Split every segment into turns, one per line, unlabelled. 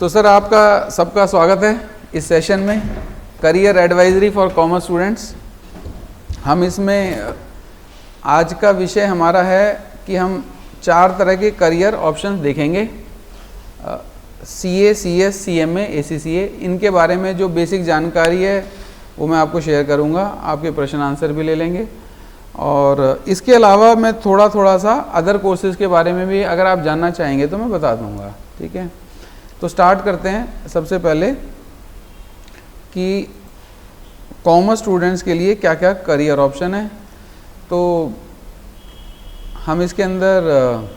तो सर आपका सबका स्वागत है इस सेशन में career advisory for commerce students. हम इसमें आज का विषय हमारा है कि हम 4 तरह के करियर ऑप्शंस देखेंगे। CA, CS, CMA, ACCA, इनके बारे में जो बेसिक जानकारी है वो मैं आपको शेयर करूंगा, आपके प्रश्न आंसर भी ले लेंगे। और इसके अलावा मैं थोड़ा सा अदर कोर्सेज़ के बारे में भी अगर आप जानना चाहेंगे तो मैं बता दूंगा। ठीक है, तो स्टार्ट करते हैं। सबसे पहले कि कॉमर्स स्टूडेंट्स के लिए क्या क्या करियर ऑप्शन है। तो हम इसके अंदर,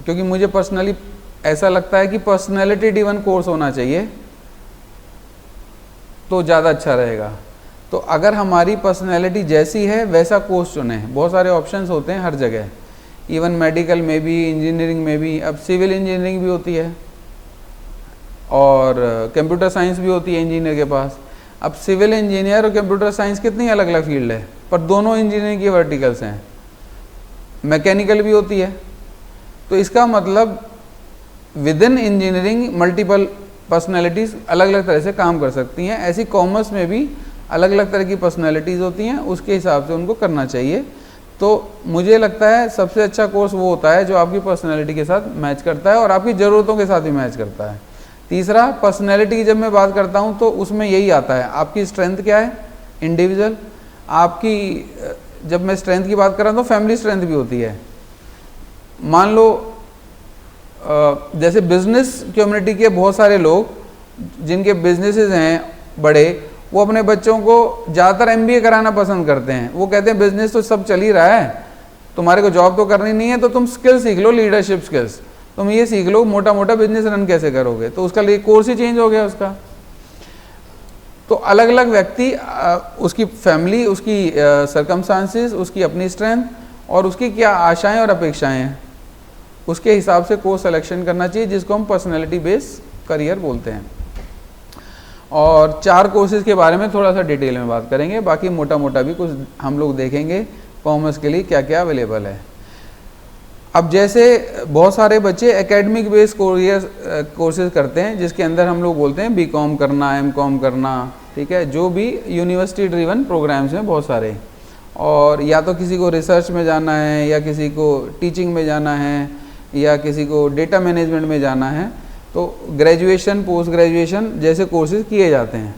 क्योंकि मुझे पर्सनली ऐसा लगता है कि पर्सनैलिटी ड्रिवन कोर्स होना चाहिए तो ज़्यादा अच्छा रहेगा। तो अगर हमारी पर्सनैलिटी जैसी है वैसा कोर्स चुनें। बहुत सारे ऑप्शंस होते हैं हर जगह, इवन मेडिकल में भी, इंजीनियरिंग में भी, अब सिविल इंजीनियरिंग भी होती है और कंप्यूटर साइंस भी होती है इंजीनियर के पास। अब सिविल इंजीनियर और कंप्यूटर साइंस कितनी अलग अलग फील्ड है, पर दोनों इंजीनियरिंग की वर्टिकल्स हैं। मैकेनिकल भी होती है, तो इसका मतलब with in engineering multiple personalities अलग अलग तरह से काम कर सकती हैं। ऐसी कॉमर्स में भी अलग अलग तरह की पर्सनैलिटीज़ होती हैं, उसके हिसाब से उनको करना चाहिए। तो मुझे लगता है सबसे अच्छा कोर्स वो होता है जो आपकी पर्सनैलिटी के साथ मैच करता है और आपकी ज़रूरतों के साथ भी मैच करता है। तीसरा, पर्सनैलिटी की जब मैं बात करता हूँ तो उसमें यही आता है, आपकी स्ट्रेंथ क्या है इंडिविजुअल। आपकी जब मैं स्ट्रेंथ की बात कर रहा हूँ तो फैमिली स्ट्रेंथ भी होती है। मान लो जैसे बिजनेस कम्युनिटी के बहुत सारे लोग जिनके बिजनेसेस हैं बड़े, वो अपने बच्चों को ज़्यादातर MBA कराना पसंद करते हैं। वो कहते हैं बिजनेस तो सब चल ही रहा है, तुम्हारे को जॉब तो करनी नहीं है, तो तुम स्किल सीख लो, लीडरशिप स्किल्स तुम ये सीख लो, मोटा मोटा बिजनेस रन कैसे करोगे। तो उसका लिए कोर्स ही चेंज हो गया उसका। तो अलग अलग व्यक्ति, उसकी फैमिली, उसकी सर्कमस्टांसेस, उसकी अपनी स्ट्रेंथ और उसकी क्या आशाएं और अपेक्षाएं हैं, उसके हिसाब से कोर्स सिलेक्शन करना चाहिए, जिसको हम पर्सनैलिटी बेस्ड करियर बोलते हैं। और 4 कोर्सेज के बारे में थोड़ा सा डिटेल में बात करेंगे, बाकी मोटा मोटा भी कुछ हम लोग देखेंगे कॉमर्स के लिए क्या क्या अवेलेबल है। अब जैसे बहुत सारे बच्चे एकेडमिक बेस्ड कोर्सेज करते हैं, जिसके अंदर हम लोग बोलते हैं BCom करना, MCom करना, ठीक है, जो भी यूनिवर्सिटी ड्रिवन प्रोग्राम्स हैं बहुत सारे। और या तो किसी को रिसर्च में जाना है, या किसी को टीचिंग में जाना है, या किसी को डेटा मैनेजमेंट में जाना है, तो ग्रेजुएशन, पोस्ट ग्रेजुएशन जैसे कोर्सेज किए जाते हैं।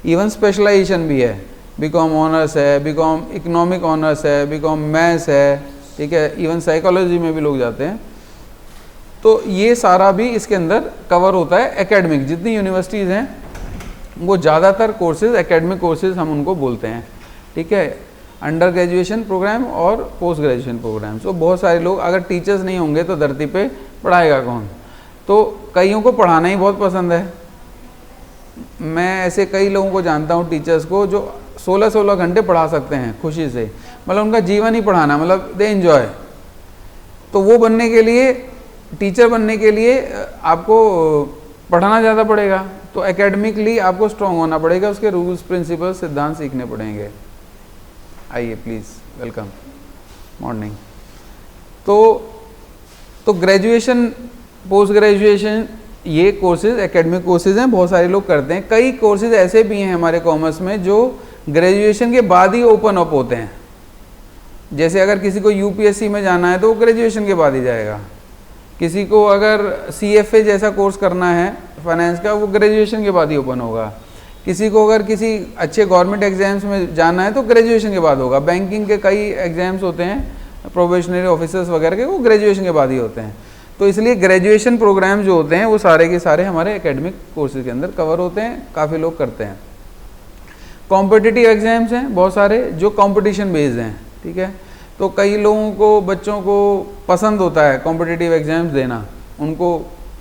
इवन स्पेशलाइजेशन भी है, BCom ऑनर्स है, BCom इकोनॉमिक ऑनर्स है, BCom मैथ्स है, ठीक है, इवन साइकोलॉजी में भी लोग जाते हैं। तो ये सारा भी इसके अंदर कवर होता है। एकेडमिक जितनी यूनिवर्सिटीज़ हैं वो ज़्यादातर कोर्सेज एकेडमिक कोर्सेज हम उनको बोलते हैं, ठीक है, अंडर ग्रेजुएशन प्रोग्राम और पोस्ट ग्रेजुएशन प्रोग्राम। तो बहुत सारे लोग, अगर टीचर्स नहीं होंगे तो धरती पे पढ़ाएगा कौन। तो कईयों को पढ़ाना ही बहुत पसंद है। मैं ऐसे कई लोगों को जानता हूँ टीचर्स को जो 16-16 घंटे पढ़ा सकते हैं खुशी से, मतलब उनका जीवन ही पढ़ाना, मतलब दे एंजॉय। तो वो बनने के लिए, टीचर बनने के लिए आपको पढ़ाना ज़्यादा पड़ेगा, तो एकेडमिकली आपको स्ट्रॉन्ग होना पड़ेगा, उसके रूल्स, प्रिंसिपल, सिद्धांत सीखने पड़ेंगे। आइए प्लीज़, वेलकम, मॉर्निंग। तो ग्रेजुएशन, पोस्ट ग्रेजुएशन, ये कोर्सेज एकेडमिक कोर्सेज हैं, बहुत सारे लोग करते हैं। कई कोर्सेज ऐसे भी हैं हमारे कॉमर्स में जो ग्रेजुएशन के बाद ही ओपन अप होते हैं। जैसे अगर किसी को UPSC में जाना है तो वो ग्रेजुएशन के बाद ही जाएगा। किसी को अगर CFA जैसा कोर्स करना है फाइनेंस का, वो ग्रेजुएशन के बाद ही ओपन होगा। किसी को अगर किसी अच्छे गवर्नमेंट एग्जाम्स में जाना है तो ग्रेजुएशन के बाद होगा। बैंकिंग के कई एग्जाम्स होते हैं, प्रोबेशनरी ऑफिसर्स वगैरह के, वो ग्रेजुएशन के बाद ही होते हैं। तो इसलिए ग्रेजुएशन प्रोग्राम जो होते हैं वो सारे के सारे हमारे एकेडमिक कोर्सेज के अंदर कवर होते हैं, काफ़ी लोग करते हैं। कॉम्पिटिटिव एग्जाम्स हैं बहुत सारे जो कंपटीशन बेस्ड हैं, ठीक है। तो कई लोगों को, बच्चों को पसंद होता है कॉम्पिटिटिव एग्जाम्स देना, उनको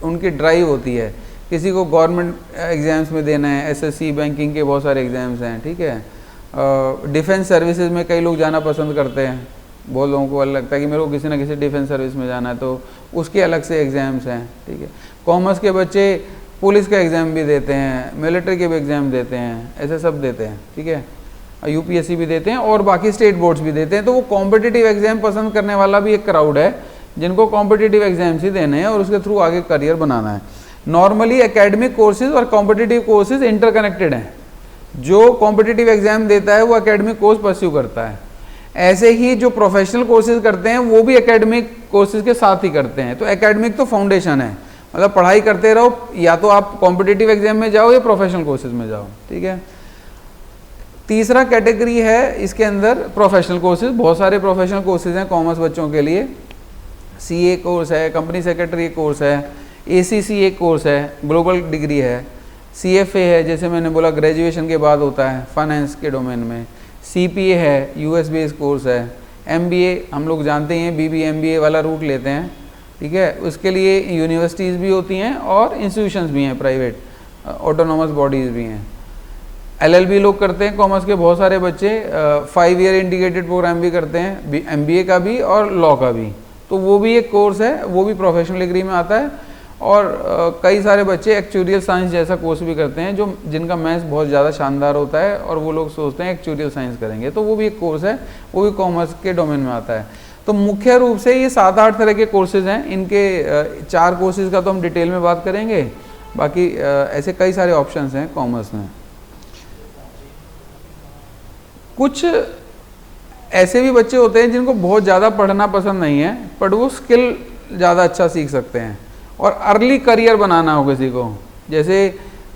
उनकी ड्राइव होती है। किसी को गवर्नमेंट एग्जाम्स में देना है, SSC, बैंकिंग के बहुत सारे एग्जाम्स हैं, ठीक है। डिफेंस सर्विसेज में कई लोग जाना पसंद करते हैं, बहुत लोगों को लगता है कि मेरे को किसी ना किसी डिफेंस सर्विस में जाना है, तो उसके अलग से एग्ज़ाम्स हैं, ठीक है। कॉमर्स के बच्चे पुलिस का एग्ज़ाम भी देते हैं, मिलिट्री के भी एग्ज़ाम देते हैं, ऐसे सब देते हैं, ठीक है। UPSC भी देते हैं और बाकी स्टेट बोर्ड्स भी देते हैं। तो वो कॉम्पिटिटिव एग्ज़ाम पसंद करने वाला भी एक क्राउड है जिनको कॉम्पिटिटिव एग्ज़ाम्स ही देने हैं और उसके थ्रू आगे करियर बनाना है। नॉर्मली एकेडमिक कोर्सेज और कॉम्पिटिटिव कोर्सेज इंटरकनेक्टेड हैं। जो कॉम्पिटिटिव एग्जाम देता है वो एकेडमिक कोर्स परस्यू करता है, ऐसे ही जो प्रोफेशनल कोर्सेज करते हैं वो भी एकेडमिक कोर्सेज के साथ ही करते हैं। तो एकेडमिक तो फाउंडेशन है, मतलब पढ़ाई करते रहो, या तो आप कॉम्पिटिटिव एग्जाम में जाओ या प्रोफेशनल कोर्सेज में जाओ, ठीक है। तीसरा कैटेगरी है इसके अंदर प्रोफेशनल कोर्सेज। बहुत सारे प्रोफेशनल कोर्सेज हैं कॉमर्स बच्चों के लिए। सीए कोर्स है, कंपनी सेक्रेटरी कोर्स है, एसीसी एक कोर्स है, ग्लोबल डिग्री है, सीएफए है, जैसे मैंने बोला ग्रेजुएशन के बाद होता है फाइनेंस के डोमेन में, सीपीए है, यूएस बेस्ड कोर्स है, एमबीए हम लोग जानते हैं बीबीएमबीए वाला रूट लेते हैं, ठीक है। उसके लिए यूनिवर्सिटीज़ भी होती हैं और इंस्टीट्यूशंस भी हैं, प्राइवेट ऑटोनोमस बॉडीज़ भी हैं। एलएलबी लोग करते हैं कॉमर्स के बहुत सारे बच्चे, 5 ईयर इंटीग्रेटेड प्रोग्राम भी करते हैं, एमबीए का भी और लॉ का भी, तो वो भी एक कोर्स है, वो भी प्रोफेशनल डिग्री में आता है। और कई सारे बच्चे एक्चुरियल साइंस जैसा कोर्स भी करते हैं, जो जिनका मैथ्स बहुत ज़्यादा शानदार होता है और वो लोग सोचते हैं एक्चुरियल साइंस करेंगे, तो वो भी एक कोर्स है, वो भी कॉमर्स के डोमेन में आता है। तो मुख्य रूप से ये 7-8 तरह के कोर्सेज हैं। इनके 4 कोर्सेज का तो हम डिटेल में बात करेंगे, बाकी ऐसे कई सारे ऑप्शंस हैं कॉमर्स में। कुछ ऐसे भी बच्चे होते हैं जिनको बहुत ज़्यादा पढ़ना पसंद नहीं है, बट वो स्किल ज़्यादा अच्छा सीख सकते हैं और अर्ली करियर बनाना हो किसी को। जैसे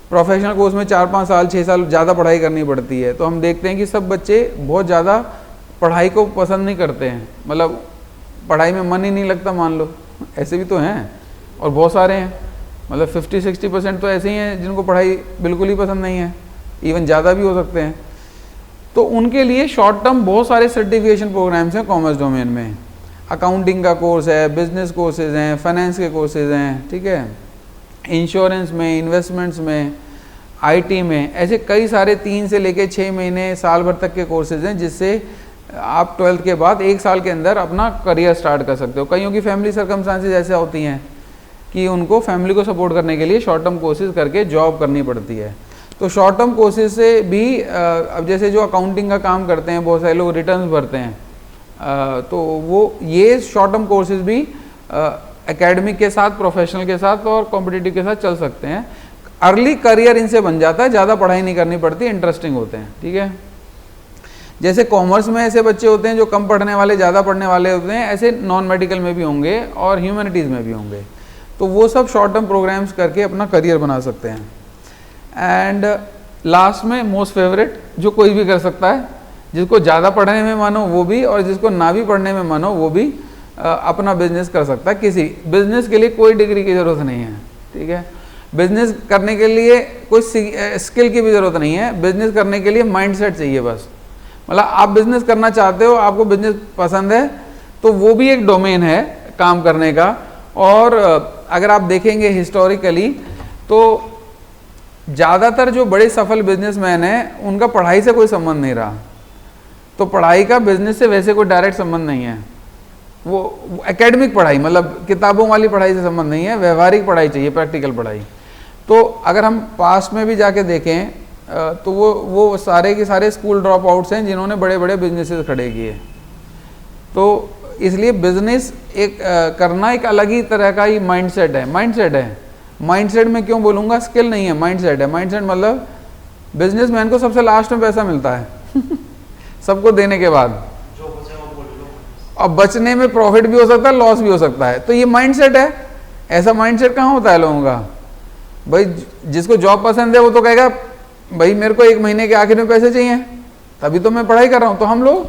प्रोफेशनल कोर्स में 4-5 साल 6 साल ज़्यादा पढ़ाई करनी पड़ती है, तो हम देखते हैं कि सब बच्चे बहुत ज़्यादा पढ़ाई को पसंद नहीं करते हैं, मतलब पढ़ाई में मन ही नहीं लगता, मान लो, ऐसे भी तो हैं और बहुत सारे हैं, मतलब 50-60% तो ऐसे ही हैं जिनको पढ़ाई बिल्कुल ही पसंद नहीं है, इवन ज़्यादा भी हो सकते हैं। तो उनके लिए शॉर्ट टर्म बहुत सारे सर्टिफिकेशन प्रोग्राम्स हैं कॉमर्स डोमेन में। अकाउंटिंग का कोर्स है, बिजनेस कोर्सेज हैं, फाइनेंस के कोर्सेज हैं, ठीक है, इंश्योरेंस में, इन्वेस्टमेंट्स में, आईटी में, ऐसे कई सारे 3 से लेके 6 महीने साल भर तक के कोर्सेज हैं, जिससे आप 12th के बाद 1 साल के अंदर अपना करियर स्टार्ट कर सकते हो। कईयों की फैमिली सर्कमस्टांसेस ऐसे होती हैं कि उनको फैमिली को सपोर्ट करने के लिए शॉर्ट टर्म कोर्सेज करके जॉब करनी पड़ती है। तो शॉर्ट टर्म कोर्सेज से भी अब जैसे जो अकाउंटिंग का काम करते हैं, बहुत सारे लोग रिटर्न्स भरते हैं, तो वो ये शॉर्ट टर्म कोर्सेज भी एकेडमिक के साथ, प्रोफेशनल के साथ और कॉम्पिटिटिव के साथ चल सकते हैं। अर्ली करियर इनसे बन जाता है, ज़्यादा पढ़ाई नहीं करनी पड़ती, इंटरेस्टिंग होते हैं, ठीक है। जैसे कॉमर्स में ऐसे बच्चे होते हैं जो कम पढ़ने वाले ज़्यादा पढ़ने वाले होते हैं, ऐसे नॉन मेडिकल में भी होंगे और ह्यूमैनिटीज़ में भी होंगे, तो वो सब शॉर्ट टर्म प्रोग्राम्स करके अपना करियर बना सकते हैं। एंड लास्ट में मोस्ट फेवरेट, जो कोई भी कर सकता है, जिसको ज़्यादा पढ़ने में मानो वो भी, और जिसको ना भी पढ़ने में मानो वो भी अपना बिजनेस कर सकता है। किसी बिजनेस के लिए कोई डिग्री की ज़रूरत नहीं है, ठीक है। बिजनेस करने के लिए कोई स्किल की भी ज़रूरत नहीं है, बिजनेस करने के लिए माइंडसेट चाहिए बस। मतलब आप बिजनेस करना चाहते हो, आपको बिजनेस पसंद है, तो वो भी एक डोमेन है काम करने का। और अगर आप देखेंगे हिस्टोरिकली तो ज़्यादातर जो बड़े सफल बिजनेसमैन हैं उनका पढ़ाई से कोई संबंध नहीं रहा, तो पढ़ाई का बिजनेस से वैसे कोई डायरेक्ट संबंध नहीं है। वो एकेडमिक पढ़ाई, मतलब किताबों वाली पढ़ाई से संबंध नहीं है, व्यवहारिक पढ़ाई चाहिए, प्रैक्टिकल पढ़ाई। तो अगर हम पास्ट में भी जाके देखें तो वो सारे के सारे स्कूल ड्रॉप आउट्स हैं जिन्होंने बड़े बड़े बिजनेसेस खड़े किए। तो इसलिए बिजनेस एक करना एक अलग ही तरह का ही माइंडसेट है। माइंडसेट में क्यों बोलूँगा, स्किल नहीं है, माइंडसेट है। माइंडसेट मतलब बिजनेसमैन को सबसे लास्ट में पैसा मिलता है सबको देने के बाद, और बचने में प्रॉफिट भी हो सकता है, लॉस भी हो सकता है। तो ये माइंडसेट है। ऐसा माइंडसेट कहाँ होता है लोगों का? भाई जिसको जॉब पसंद है वो तो कहेगा भाई मेरे को 1 महीने के आखिर में पैसे चाहिए, तभी तो मैं पढ़ाई कर रहा हूँ। तो हम लोग,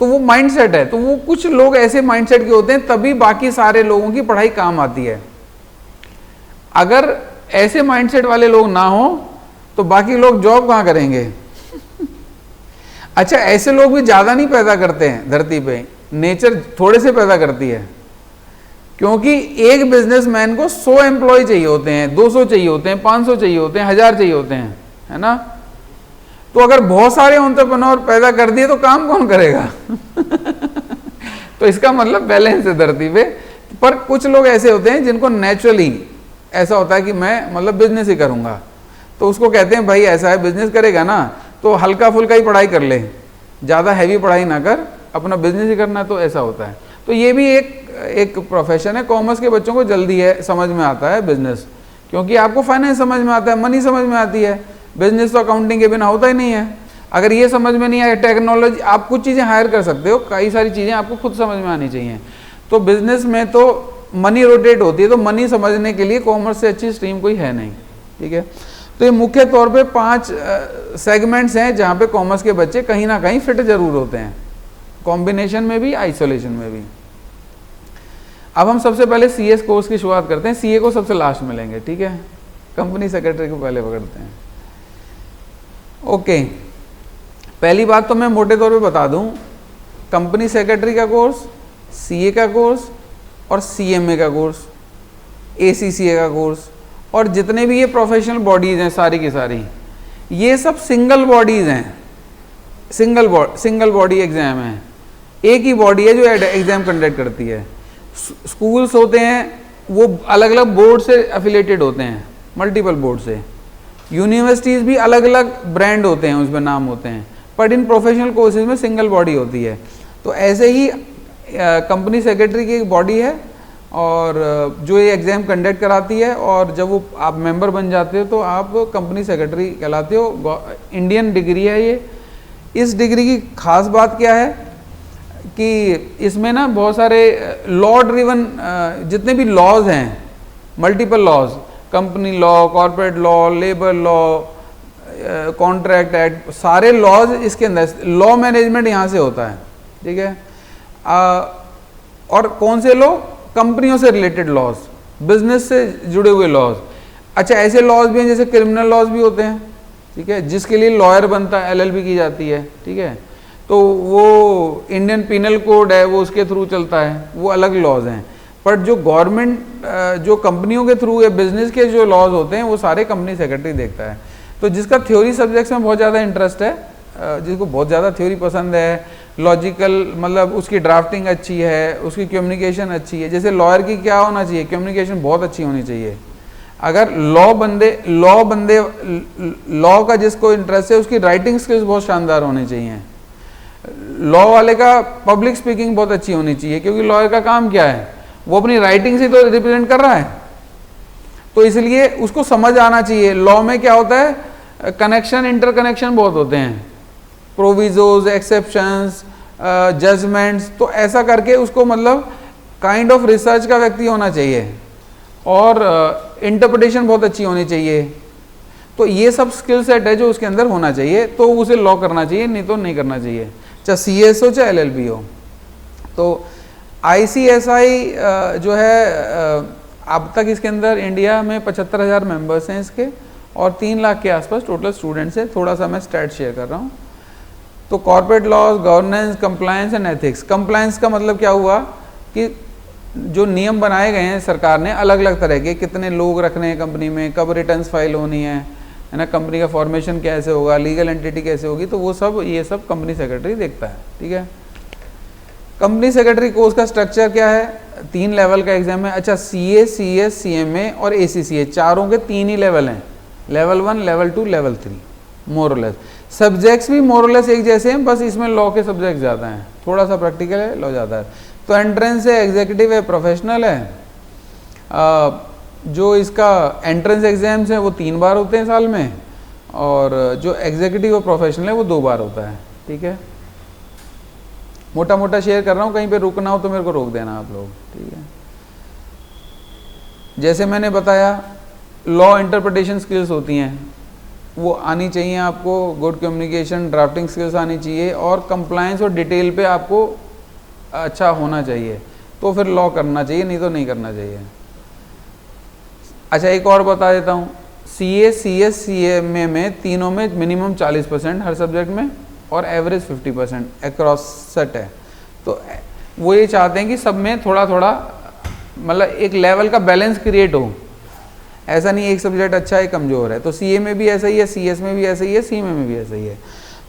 तो वो माइंडसेट है। तो वो कुछ लोग ऐसे माइंडसेट के होते हैं, तभी बाकी सारे लोगों की पढ़ाई काम आती है। अगर ऐसे माइंडसेट वाले लोग ना हो तो बाकी लोग जॉब कहाँ करेंगे अच्छा, ऐसे लोग भी ज्यादा नहीं पैदा करते हैं धरती पे, नेचर थोड़े से पैदा करती है। क्योंकि एक बिजनेसमैन को 100 एम्प्लॉय चाहिए होते हैं, 200 चाहिए होते हैं, 500 चाहिए होते हैं, 1000 चाहिए होते हैं, है ना। तो अगर बहुत सारे एंटरप्रेन्योर पैदा कर दिए तो काम कौन करेगा तो इसका मतलब बैलेंस है धरती पे। पर कुछ लोग ऐसे होते हैं जिनको नेचुरली ऐसा होता है कि मैं मतलब बिजनेस ही करूंगा, तो उसको कहते हैं भाई ऐसा है, बिजनेस करेगा ना तो हल्का फुल्का ही पढ़ाई कर ले, ज़्यादा हैवी पढ़ाई ना कर, अपना बिजनेस ही करना। तो ऐसा होता है। तो ये भी एक प्रोफेशन है। कॉमर्स के बच्चों को जल्दी है समझ में आता है बिजनेस, क्योंकि आपको फाइनेंस समझ में आता है, मनी समझ में आती है। बिजनेस तो अकाउंटिंग के बिना होता ही नहीं है। अगर ये समझ में नहीं आए, टेक्नोलॉजी, आप कुछ चीज़ें हायर कर सकते हो, कई सारी चीज़ें आपको खुद समझ में आनी चाहिए। तो बिजनेस में तो मनी रोटेट होती है, तो मनी समझने के लिए कॉमर्स से अच्छी स्ट्रीम कोई है नहीं, ठीक है। तो ये मुख्य तौर पे 5 सेगमेंट्स हैं जहाँ पे कॉमर्स के बच्चे कहीं ना कहीं फिट जरूर होते हैं, कॉम्बिनेशन में भी, आइसोलेशन में भी। अब हम सबसे पहले CS कोर्स की शुरुआत करते हैं। CA को सबसे लास्ट में लेंगे, ठीक है। कंपनी सेक्रेटरी को पहले पकड़ते हैं। ओके, पहली बात तो मैं मोटे तौर पे बता दूं, कंपनी सेक्रेटरी का कोर्स, CA का कोर्स और CMA का कोर्स, ACCA का कोर्स, और जितने भी ये प्रोफेशनल बॉडीज़ हैं सारी की सारी, ये सब सिंगल बॉडीज़ हैं, सिंगल बॉडी एग्ज़ाम है। एक ही बॉडी है जो एग्ज़ाम कंडक्ट करती है। स्कूल्स होते हैं वो अलग अलग बोर्ड से एफिलेटेड होते हैं, मल्टीपल बोर्ड से। यूनिवर्सिटीज़ भी अलग अलग ब्रांड होते हैं, उसमें नाम होते हैं, बट इन प्रोफेशनल कोर्सेज में सिंगल बॉडी होती है। तो ऐसे ही कंपनी सेक्रेटरी की एक बॉडी है और जो ये एग्ज़ाम कंडक्ट कराती है, और जब वो आप मेंबर बन जाते हो तो आप कंपनी सेक्रेटरी कहलाते हो। इंडियन डिग्री है ये। इस डिग्री की खास बात क्या है कि इसमें ना बहुत सारे लॉ ड्रिवन जितने भी लॉज हैं, multiple laws, company law, corporate law, labour law, contract act, सारे लॉज इसके अंदर, लॉ मैनेजमेंट यहाँ से होता है, ठीक है। और कौन से लॉ? कंपनियों से रिलेटेड लॉज, बिजनेस से जुड़े हुए लॉज। अच्छा, ऐसे लॉज भी हैं जैसे क्रिमिनल लॉज भी होते हैं, ठीक है, जिसके लिए लॉयर बनता है, LLB की जाती है, ठीक है। तो वो इंडियन पिनल कोड है, वो उसके थ्रू चलता है, वो अलग लॉज हैं। पर जो गवर्नमेंट, जो कंपनियों के थ्रू या बिजनेस के जो लॉज होते हैं, वो सारे कंपनी सेक्रेटरी देखता है। तो जिसका थ्योरी सब्जेक्ट्स में बहुत ज़्यादा इंटरेस्ट है, जिसको बहुत ज़्यादा थ्योरी पसंद है, लॉजिकल, मतलब उसकी ड्राफ्टिंग अच्छी है, उसकी कम्युनिकेशन अच्छी है। जैसे लॉयर की क्या होना चाहिए? कम्युनिकेशन बहुत अच्छी होनी चाहिए। अगर लॉ का जिसको इंटरेस्ट है, उसकी राइटिंग स्किल्स बहुत शानदार होनी चाहिए। लॉ वाले का पब्लिक स्पीकिंग बहुत अच्छी होनी चाहिए, क्योंकि लॉयर का काम क्या है? वो अपनी राइटिंग से तो रिप्रेजेंट कर रहा है, तो इसलिए उसको समझ आना चाहिए। लॉ में क्या होता है? कनेक्शन, इंटरकनेक्शन बहुत होते हैं, प्रोविजोज, एक्सेप्शंस, जजमेंट्स। तो ऐसा करके उसको मतलब काइंड ऑफ रिसर्च का व्यक्ति होना चाहिए, और इंटरप्रिटेशन बहुत अच्छी होनी चाहिए। तो ये सब स्किल सेट है जो उसके अंदर होना चाहिए, तो उसे लॉ करना चाहिए, नहीं तो नहीं करना चाहिए, चाहे CS हो चाहे LLB हो। तो ICSI जो है, अब तक इसके अंदर इंडिया में 75,000 मेंबर्स हैं इसके, और 3 लाख के आसपास टोटल स्टूडेंट्स हैं। थोड़ा सा मैं स्टैट शेयर कर रहा हूँ। तो corporate laws, governance, compliance and ethics. Compliance का मतलब क्या हुआ कि जो नियम बनाए गए हैं सरकार ने अलग अलग तरह के, कितने लोग रखने हैं कंपनी में, कब रिटर्न्स फाइल होनी है ना, कंपनी का फॉर्मेशन कैसे होगा, लीगल एंटिटी कैसे होगी, तो वो सब, ये सब कंपनी सेक्रेटरी देखता है, ठीक है। कंपनी सेक्रेटरी कोर्स का स्ट्रक्चर क्या है? 3 लेवल का एग्जाम है। अच्छा, CA, CS, CMA और ACCA, चारों के 3 ही लेवल हैं, लेवल 1, लेवल 2, लेवल 3, मोरलेस। सब्जेक्ट्स भी मोरलेस एक जैसे हैं, बस इसमें लॉ के सब्जेक्ट ज़्यादा हैं, थोड़ा सा प्रैक्टिकल है, लॉ ज़्यादा है। तो एंट्रेंस है, एग्जीक्यूटिव है, प्रोफेशनल है। जो इसका एंट्रेंस एग्जाम्स है वो 3 बार होते हैं साल में, और जो एग्जीक्यूटिव और प्रोफेशनल है वो 2 बार होता है, ठीक है। मोटा मोटा शेयर कर रहा हूँ, कहीं पे रुकना हो तो मेरे को रोक देना आप लोग, ठीक है। जैसे मैंने बताया, लॉ इंटरप्रिटेशन स्किल्स होती हैं, वो आनी चाहिए आपको। गुड कम्युनिकेशन, ड्राफ्टिंग स्किल्स आनी चाहिए, और कंप्लायंस और डिटेल पे आपको अच्छा होना चाहिए, तो फिर लॉ करना चाहिए, नहीं तो नहीं करना चाहिए। अच्छा, एक और बता देता हूँ, CA, CS, CMA में तीनों में मिनिमम 40% हर सब्जेक्ट में, और एवरेज 50% अक्रॉस सेट है। तो वो ये चाहते हैं कि सब में थोड़ा थोड़ा, मतलब एक लेवल का बैलेंस क्रिएट हो। ऐसा नहीं एक सब्जेक्ट अच्छा है, कमज़ोर है। तो CA में भी ऐसा ही है, CS में भी ऐसा ही है, CMA में भी ऐसा ही है।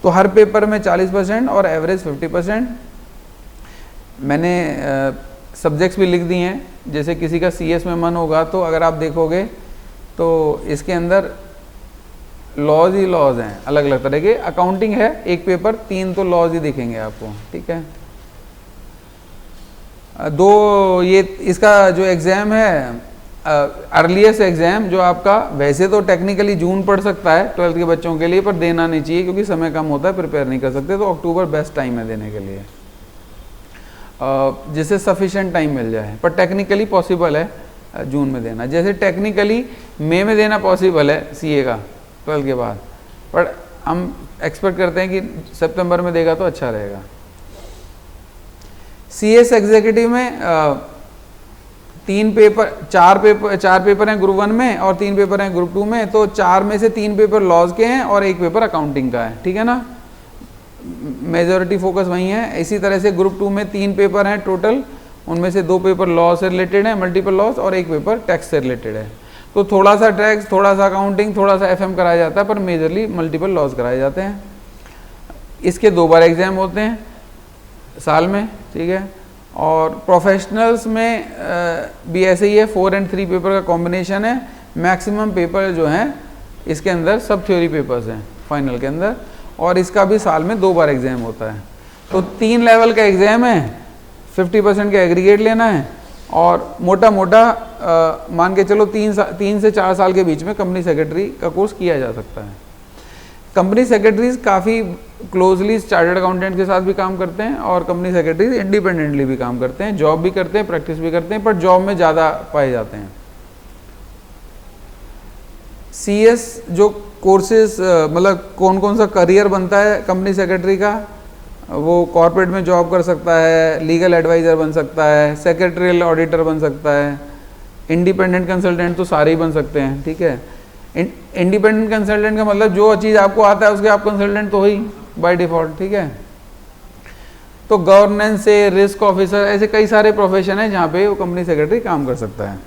तो हर पेपर में 40% और एवरेज 50%। मैंने सब्जेक्ट्स भी लिख दिए हैं, जैसे किसी का CS में मन होगा तो अगर आप देखोगे तो इसके अंदर लॉज ही लॉज हैं, अलग अलग तरह के। अकाउंटिंग है एक पेपर, 3 तो लॉज ही दिखेंगे आपको, ठीक है। 2 ये इसका जो एग्ज़ाम है अर्लीस्ट एग्ज़ाम जो आपका वैसे तो टेक्निकली जून पड़ सकता है 12th के बच्चों के लिए, पर देना नहीं चाहिए क्योंकि समय कम होता है, प्रिपेयर नहीं कर सकते, तो अक्टूबर बेस्ट टाइम है देने के लिए, जिससे सफिशिएंट टाइम मिल जाए। पर टेक्निकली पॉसिबल है जून में देना, जैसे टेक्निकली मई में देना पॉसिबल है सीए का 12th के बाद, पर हम एक्सपेक्ट करते हैं कि सितंबर में देगा तो अच्छा रहेगा। सीएस एग्जीक्यूटिव में चार पेपर हैं ग्रुप 1 में और 3 पेपर हैं ग्रुप 2 में, तो 4 में से 3 पेपर लॉज के हैं और 1 पेपर अकाउंटिंग का है, ठीक है ना, मेजॉरिटी फोकस वही है। इसी तरह से ग्रुप 2 में 3 पेपर हैं टोटल, उनमें से 2 पेपर लॉ से रिलेटेड है, मल्टीपल लॉस, और 1 पेपर टैक्स से रिलेटेड है। तो थोड़ा सा टैक्स, थोड़ा सा अकाउंटिंग, थोड़ा सा एफएम कराया जाता है, पर मेजरली मल्टीपल लॉस कराए जाते हैं। इसके 2 बार एग्जाम होते हैं साल में, ठीक है। और प्रोफेशनल्स में भी ऐसे ही है, 4 और 3 पेपर का कॉम्बिनेशन है। मैक्सिमम पेपर जो हैं इसके अंदर सब थ्योरी पेपर्स हैं फाइनल के अंदर, और इसका भी साल में 2 बार एग्जाम होता है। तो 3 लेवल का एग्जाम है, 50% का एग्रीगेट लेना है, और मोटा मोटा मान के चलो 3 से 4 साल के बीच में कंपनी सेक्रेटरी का कोर्स किया जा सकता है। कंपनी सेक्रेटरीज काफ़ी क्लोजली चार्टर्ड अकाउंटेंट के साथ भी काम करते हैं, और कंपनी सेक्रेटरीज इंडिपेंडेंटली भी काम करते हैं, जॉब भी करते हैं, प्रैक्टिस भी करते हैं, पर जॉब में ज़्यादा पाए जाते हैं। सीएस जो कोर्सेज, मतलब कौन कौन सा करियर बनता है कंपनी सेक्रेटरी का, वो कॉर्पोरेट में जॉब कर सकता है, लीगल एडवाइज़र बन सकता है, सेक्रेटरियल ऑडिटर बन सकता है, इंडिपेंडेंट कंसल्टेंट तो सारे ही बन सकते हैं, ठीक है। इंडिपेंडेंट कंसल्टेंट का मतलब जो चीज़ आपको आता है उसके आप कंसल्टेंट तो ही बाय डिफ़ॉल्ट, ठीक है। तो गवर्नेंस से रिस्क ऑफिसर, ऐसे कई सारे प्रोफेशन है जहाँ पे वो कंपनी सेक्रेटरी काम कर सकता है।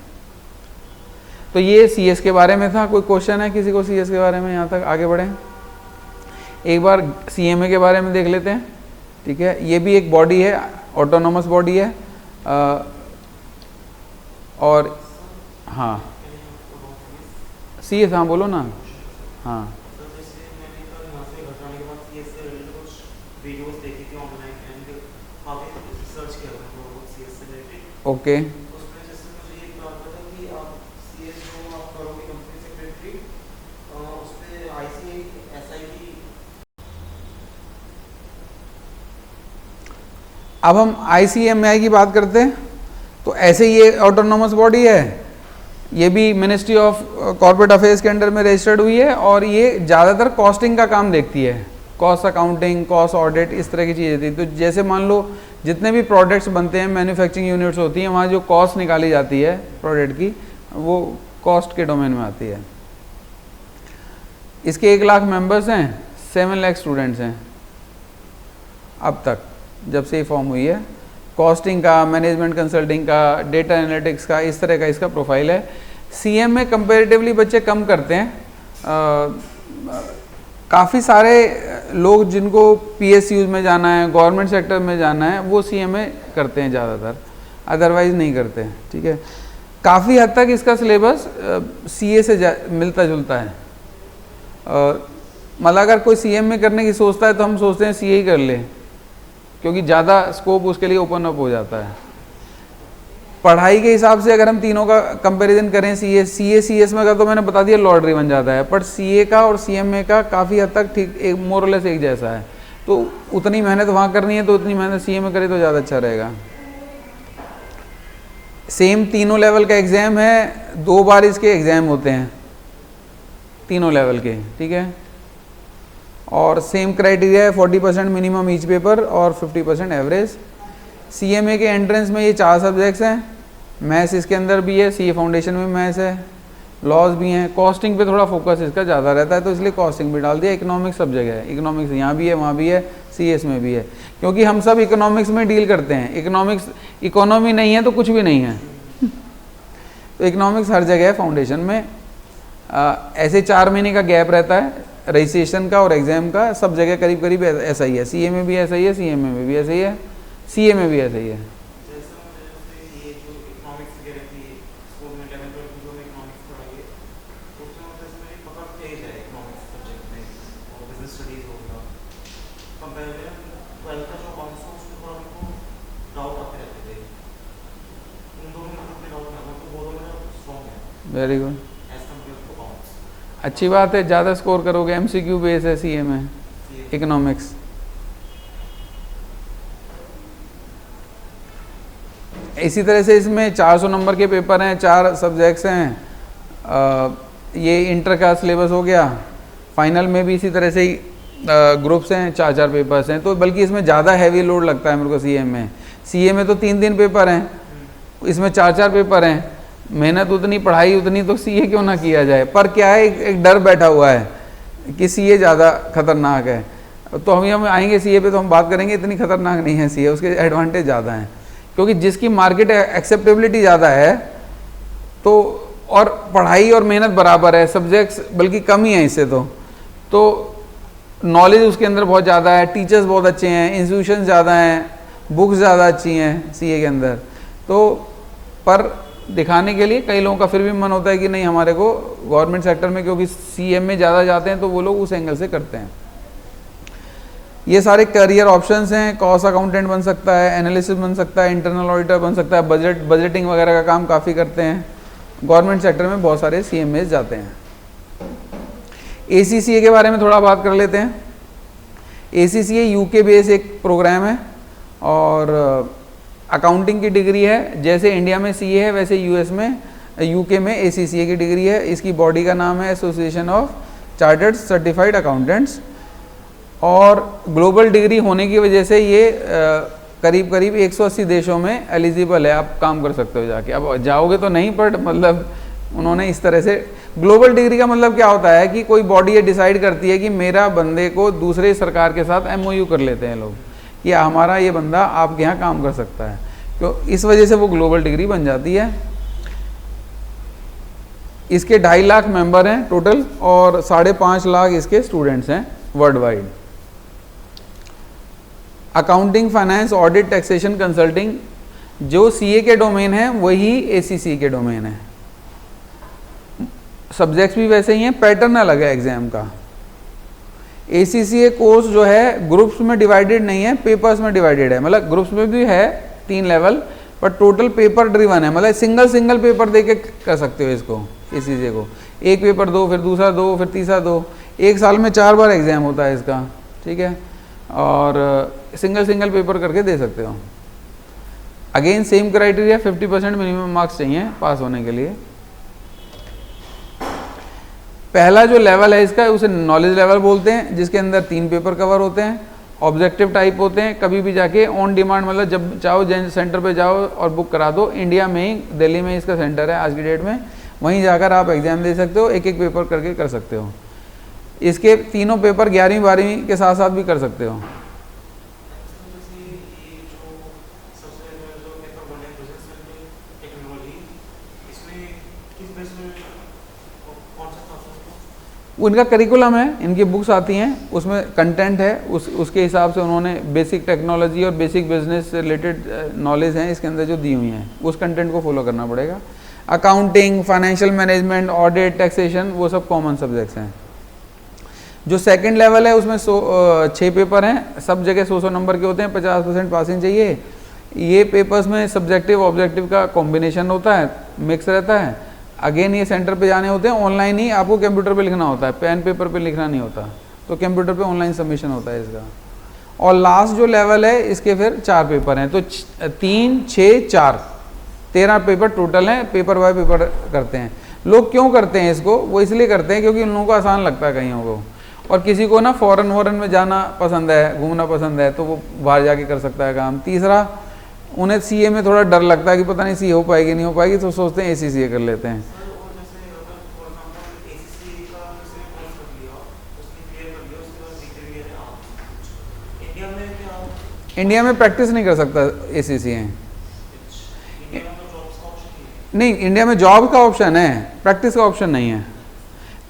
तो ये सीएस के बारे में था। कोई क्वेश्चन है किसी को सीएस के बारे में? यहाँ तक आगे बढ़ें, एक बार सीएमए के बारे में देख लेते हैं, ठीक है। ये भी एक बॉडी है, ऑटोनोमस बॉडी है, और हाँ सीएस, हाँ बोलो ना। हाँ ओके, अब हम आईसीएमआई की बात करते हैं। तो ऐसे ये ऑटोनोमस बॉडी है, ये भी मिनिस्ट्री ऑफ कॉर्पोरेट अफेयर्स के अंडर में रजिस्टर्ड हुई है, और ये ज़्यादातर कॉस्टिंग का काम देखती है, कॉस्ट अकाउंटिंग, कॉस्ट ऑडिट, इस तरह की चीज़ें थी। तो जैसे मान लो जितने भी प्रोडक्ट्स बनते हैं, मैन्युफैक्चरिंग यूनिट्स होती हैं, वहाँ जो कॉस्ट निकाली जाती है प्रोडक्ट की, वो कॉस्ट के डोमेन में आती है। इसके 1 लाख मेंबर्स हैं, 7 लाख स्टूडेंट्स हैं अब तक, जब से ये फॉर्म हुई है। कॉस्टिंग का, मैनेजमेंट कंसल्टिंग का, डेटा एनालिटिक्स का, इस तरह का इसका प्रोफाइल है। सीएम में कंपैरेटिवली बच्चे कम करते हैं। काफ़ी सारे लोग जिनको पीएसयूज में जाना है, गवर्नमेंट सेक्टर में जाना है, वो सीएम में करते हैं ज़्यादातर, अदरवाइज़ नहीं करते हैं, ठीक है। काफ़ी हद तक इसका सिलेबस सीए से मिलता जुलता है। मतलब अगर कोई सीएम में करने की सोचता है तो हम सोचते हैं सीए ही कर ले, क्योंकि ज़्यादा स्कोप उसके लिए ओपन अप हो जाता है। पढ़ाई के हिसाब से अगर हम तीनों का कंपैरिजन करें, सीएस में का तो मैंने बता दिया लॉटरी बन जाता है, पर सीए का और सीएमए का काफ़ी हद तक ठीक, एक मोरलेस एक जैसा है। तो उतनी मेहनत वहाँ करनी है, तो उतनी मेहनत सीए में करे तो ज़्यादा अच्छा रहेगा। सेम तीनों लेवल का एग्ज़ाम है, 2 बार इसके एग्ज़ाम होते हैं तीनों लेवल के, ठीक है। और सेम क्राइटेरिया है, 40% मिनिमम ईच पेपर और 50% एवरेज। सीएमए के एंट्रेंस में ये 4 सब्जेक्ट्स हैं, मैथ्स इसके अंदर भी है, सीए फाउंडेशन में मैथ्स है, लॉज भी हैं। कॉस्टिंग पे थोड़ा फोकस इसका ज़्यादा रहता है, तो इसलिए कॉस्टिंग भी डाल दिया। इकोनॉमिक्स सब जगह है, इकोनॉमिक्स यहाँ भी है, वहाँ भी है, सीएस में भी है, क्योंकि हम सब इकोनॉमिक्स में डील करते हैं। इकोनॉमिक्स, इकोनॉमी नहीं है तो कुछ भी नहीं है। तो इकोनॉमिक्स हर जगह है फाउंडेशन में। ऐसे 4 महीने का गैप रहता है रजिस्ट्रेशन का और एग्ज़ाम का, सब जगह करीब करीब ऐसा ही है। सीए में भी ऐसा ही है, सीएमए में भी ऐसा ही है, सीए में भी ऐसा ही है। वेरी गुड, अच्छी बात है, ज़्यादा स्कोर करोगे। एमसीक्यू बेस है सीए में, इकोनॉमिक्स। इसी तरह से इसमें 400 नंबर के पेपर हैं, 4 सब्जेक्ट्स हैं। ये इंटर का सिलेबस हो गया। फाइनल में भी इसी तरह से ही ग्रुप्स हैं, 4 पेपर्स हैं। तो बल्कि इसमें ज़्यादा हैवी लोड लगता है मेरे को सीए में। सीए में तो 3 पेपर हैं, इसमें 4 पेपर हैं। मेहनत उतनी, पढ़ाई उतनी, तो सीए क्यों ना किया जाए। पर क्या है, एक डर बैठा हुआ है कि सीए ज़्यादा खतरनाक है। तो हम आएंगे सीए पे तो हम बात करेंगे, इतनी खतरनाक नहीं है सीए, उसके एडवांटेज ज़्यादा हैं। क्योंकि जिसकी मार्केट एक्सेप्टेबिलिटी ज़्यादा है, तो और पढ़ाई और मेहनत बराबर है, सब्जेक्ट्स बल्कि कम ही है इससे। तो नॉलेज उसके अंदर बहुत ज़्यादा है, टीचर्स बहुत अच्छे हैं, इंस्टीट्यूशन ज़्यादा हैं, बुक्स ज़्यादा अच्छी हैं सीए के अंदर। तो पर दिखाने के लिए कई लोगों का फिर भी मन होता है कि नहीं, हमारे को गवर्नमेंट सेक्टर में, क्योंकि सीएम में ज़्यादा जाते हैं तो वो लोग उस एंगल से करते हैं। ये सारे करियर ऑप्शंस हैं। कॉस्ट अकाउंटेंट बन सकता है, एनालिसिस बन सकता है, इंटरनल ऑडिटर बन सकता है, बजटिंग वगैरह का काम काफ़ी करते हैं। गवर्नमेंट सेक्टर में बहुत सारे सीएमएस जाते हैं। एसीसीए के बारे में थोड़ा बात कर लेते हैं। एसीसीए यूके बेस एक प्रोग्राम है और अकाउंटिंग की डिग्री है। जैसे इंडिया में सीए है, वैसे यूएस में, यूके में एसीसीए की डिग्री है। इसकी बॉडी का नाम है association of chartered certified accountants. और ग्लोबल डिग्री होने की वजह से ये करीब करीब 180 देशों में एलिजिबल है, आप काम कर सकते हो जाके। अब जाओगे तो नहीं, पर मतलब उन्होंने इस तरह से, ग्लोबल डिग्री का मतलब क्या होता है कि कोई बॉडी ये डिसाइड करती है कि मेरा बंदे को दूसरे सरकार के साथ एमओयू कर लेते हैं लोग कि हमारा ये बंदा आपके यहाँ काम कर सकता है, तो इस वजह से वो ग्लोबल डिग्री बन जाती है। इसके 2.5 लाख मेंबर हैं टोटल और 5.5 लाख इसके स्टूडेंट्स हैं world wide. Accounting, finance, audit, taxation, consulting, जो सीए के डोमेन है वही एसीसी के डोमेन है। सब्जेक्ट्स भी वैसे ही हैं, पैटर्न अलग है एग्जाम का। एसीसीए कोर्स जो है ग्रुप्स में डिवाइडेड नहीं है, पेपर्स में डिवाइडेड है। मतलब ग्रुप्स में भी है 3 लेवल, पर टोटल पेपर ड्रिवन है। मतलब सिंगल पेपर दे के कर सकते हो इसको, एसीसीए को। एक पेपर दो, फिर दूसरा दो, फिर तीसरा दो। 1 साल में 4 बार एग्जाम होता है इसका, ठीक है। और सिंगल पेपर करके दे सकते हो। Again same criteria, 50% minimum marks चाहिए पास होने के लिए। पहला जो लेवल है इसका, उसे नॉलेज लेवल बोलते हैं, जिसके अंदर 3 पेपर कवर होते हैं, ऑब्जेक्टिव टाइप होते हैं। कभी भी जाके ऑन डिमांड, मतलब जब चाहो सेंटर पे जाओ और बुक करा दो। इंडिया में ही, दिल्ली में इसका सेंटर है आज की डेट में, वहीं जाकर आप एग्जाम दे सकते हो, एक पेपर करके कर सकते हो। इसके तीनों पेपर 11वीं 12वीं के साथ साथ भी कर सकते हो। उनका करिकुलम है, इनकी बुक्स आती हैं, उसमें कंटेंट है, उसके हिसाब से उन्होंने बेसिक टेक्नोलॉजी और बेसिक बिजनेस से रिलेटेड नॉलेज हैं इसके अंदर जो दी हुई हैं, उस कंटेंट को फॉलो करना पड़ेगा। Accounting, financial management, audit, taxation, वो सब कॉमन सब्जेक्ट्स हैं। जो सेकंड लेवल है उसमें 6 पेपर हैं, सब जगह 100 नंबर के होते हैं, 50% पासिंग चाहिए। ये पेपर्स में सब्जेक्टिव ऑब्जेक्टिव का कॉम्बिनेशन होता है, मिक्स रहता है। अगेन ये सेंटर पे जाने होते हैं, ऑनलाइन ही आपको कंप्यूटर पे लिखना होता है, पेन पेपर पे लिखना नहीं होता, तो कंप्यूटर पे ऑनलाइन सबमिशन होता है इसका। और लास्ट जो लेवल है इसके फिर 4 पेपर हैं, तो 3, 6, 4, 13 पेपर टोटल हैं। पेपर बाय पेपर करते हैं। लोग क्यों करते हैं इसको? वो इसलिए करते हैं क्योंकि उन लोगों को आसान लगता है कईयों को, और किसी को ना फॉरेन में जाना पसंद है, घूमना पसंद है, तो वो बाहर जाके कर सकता है काम। तीसरा, उन्हें सीए में थोड़ा डर लगता है कि पता नहीं सीए हो पाएगी नहीं हो पाएगी, तो सोचते हैं एसीसीए कर लेते हैं। इंडिया में प्रैक्टिस नहीं कर सकता एसीसीए। नहीं, इंडिया में जॉब का ऑप्शन है, प्रैक्टिस का ऑप्शन नहीं है।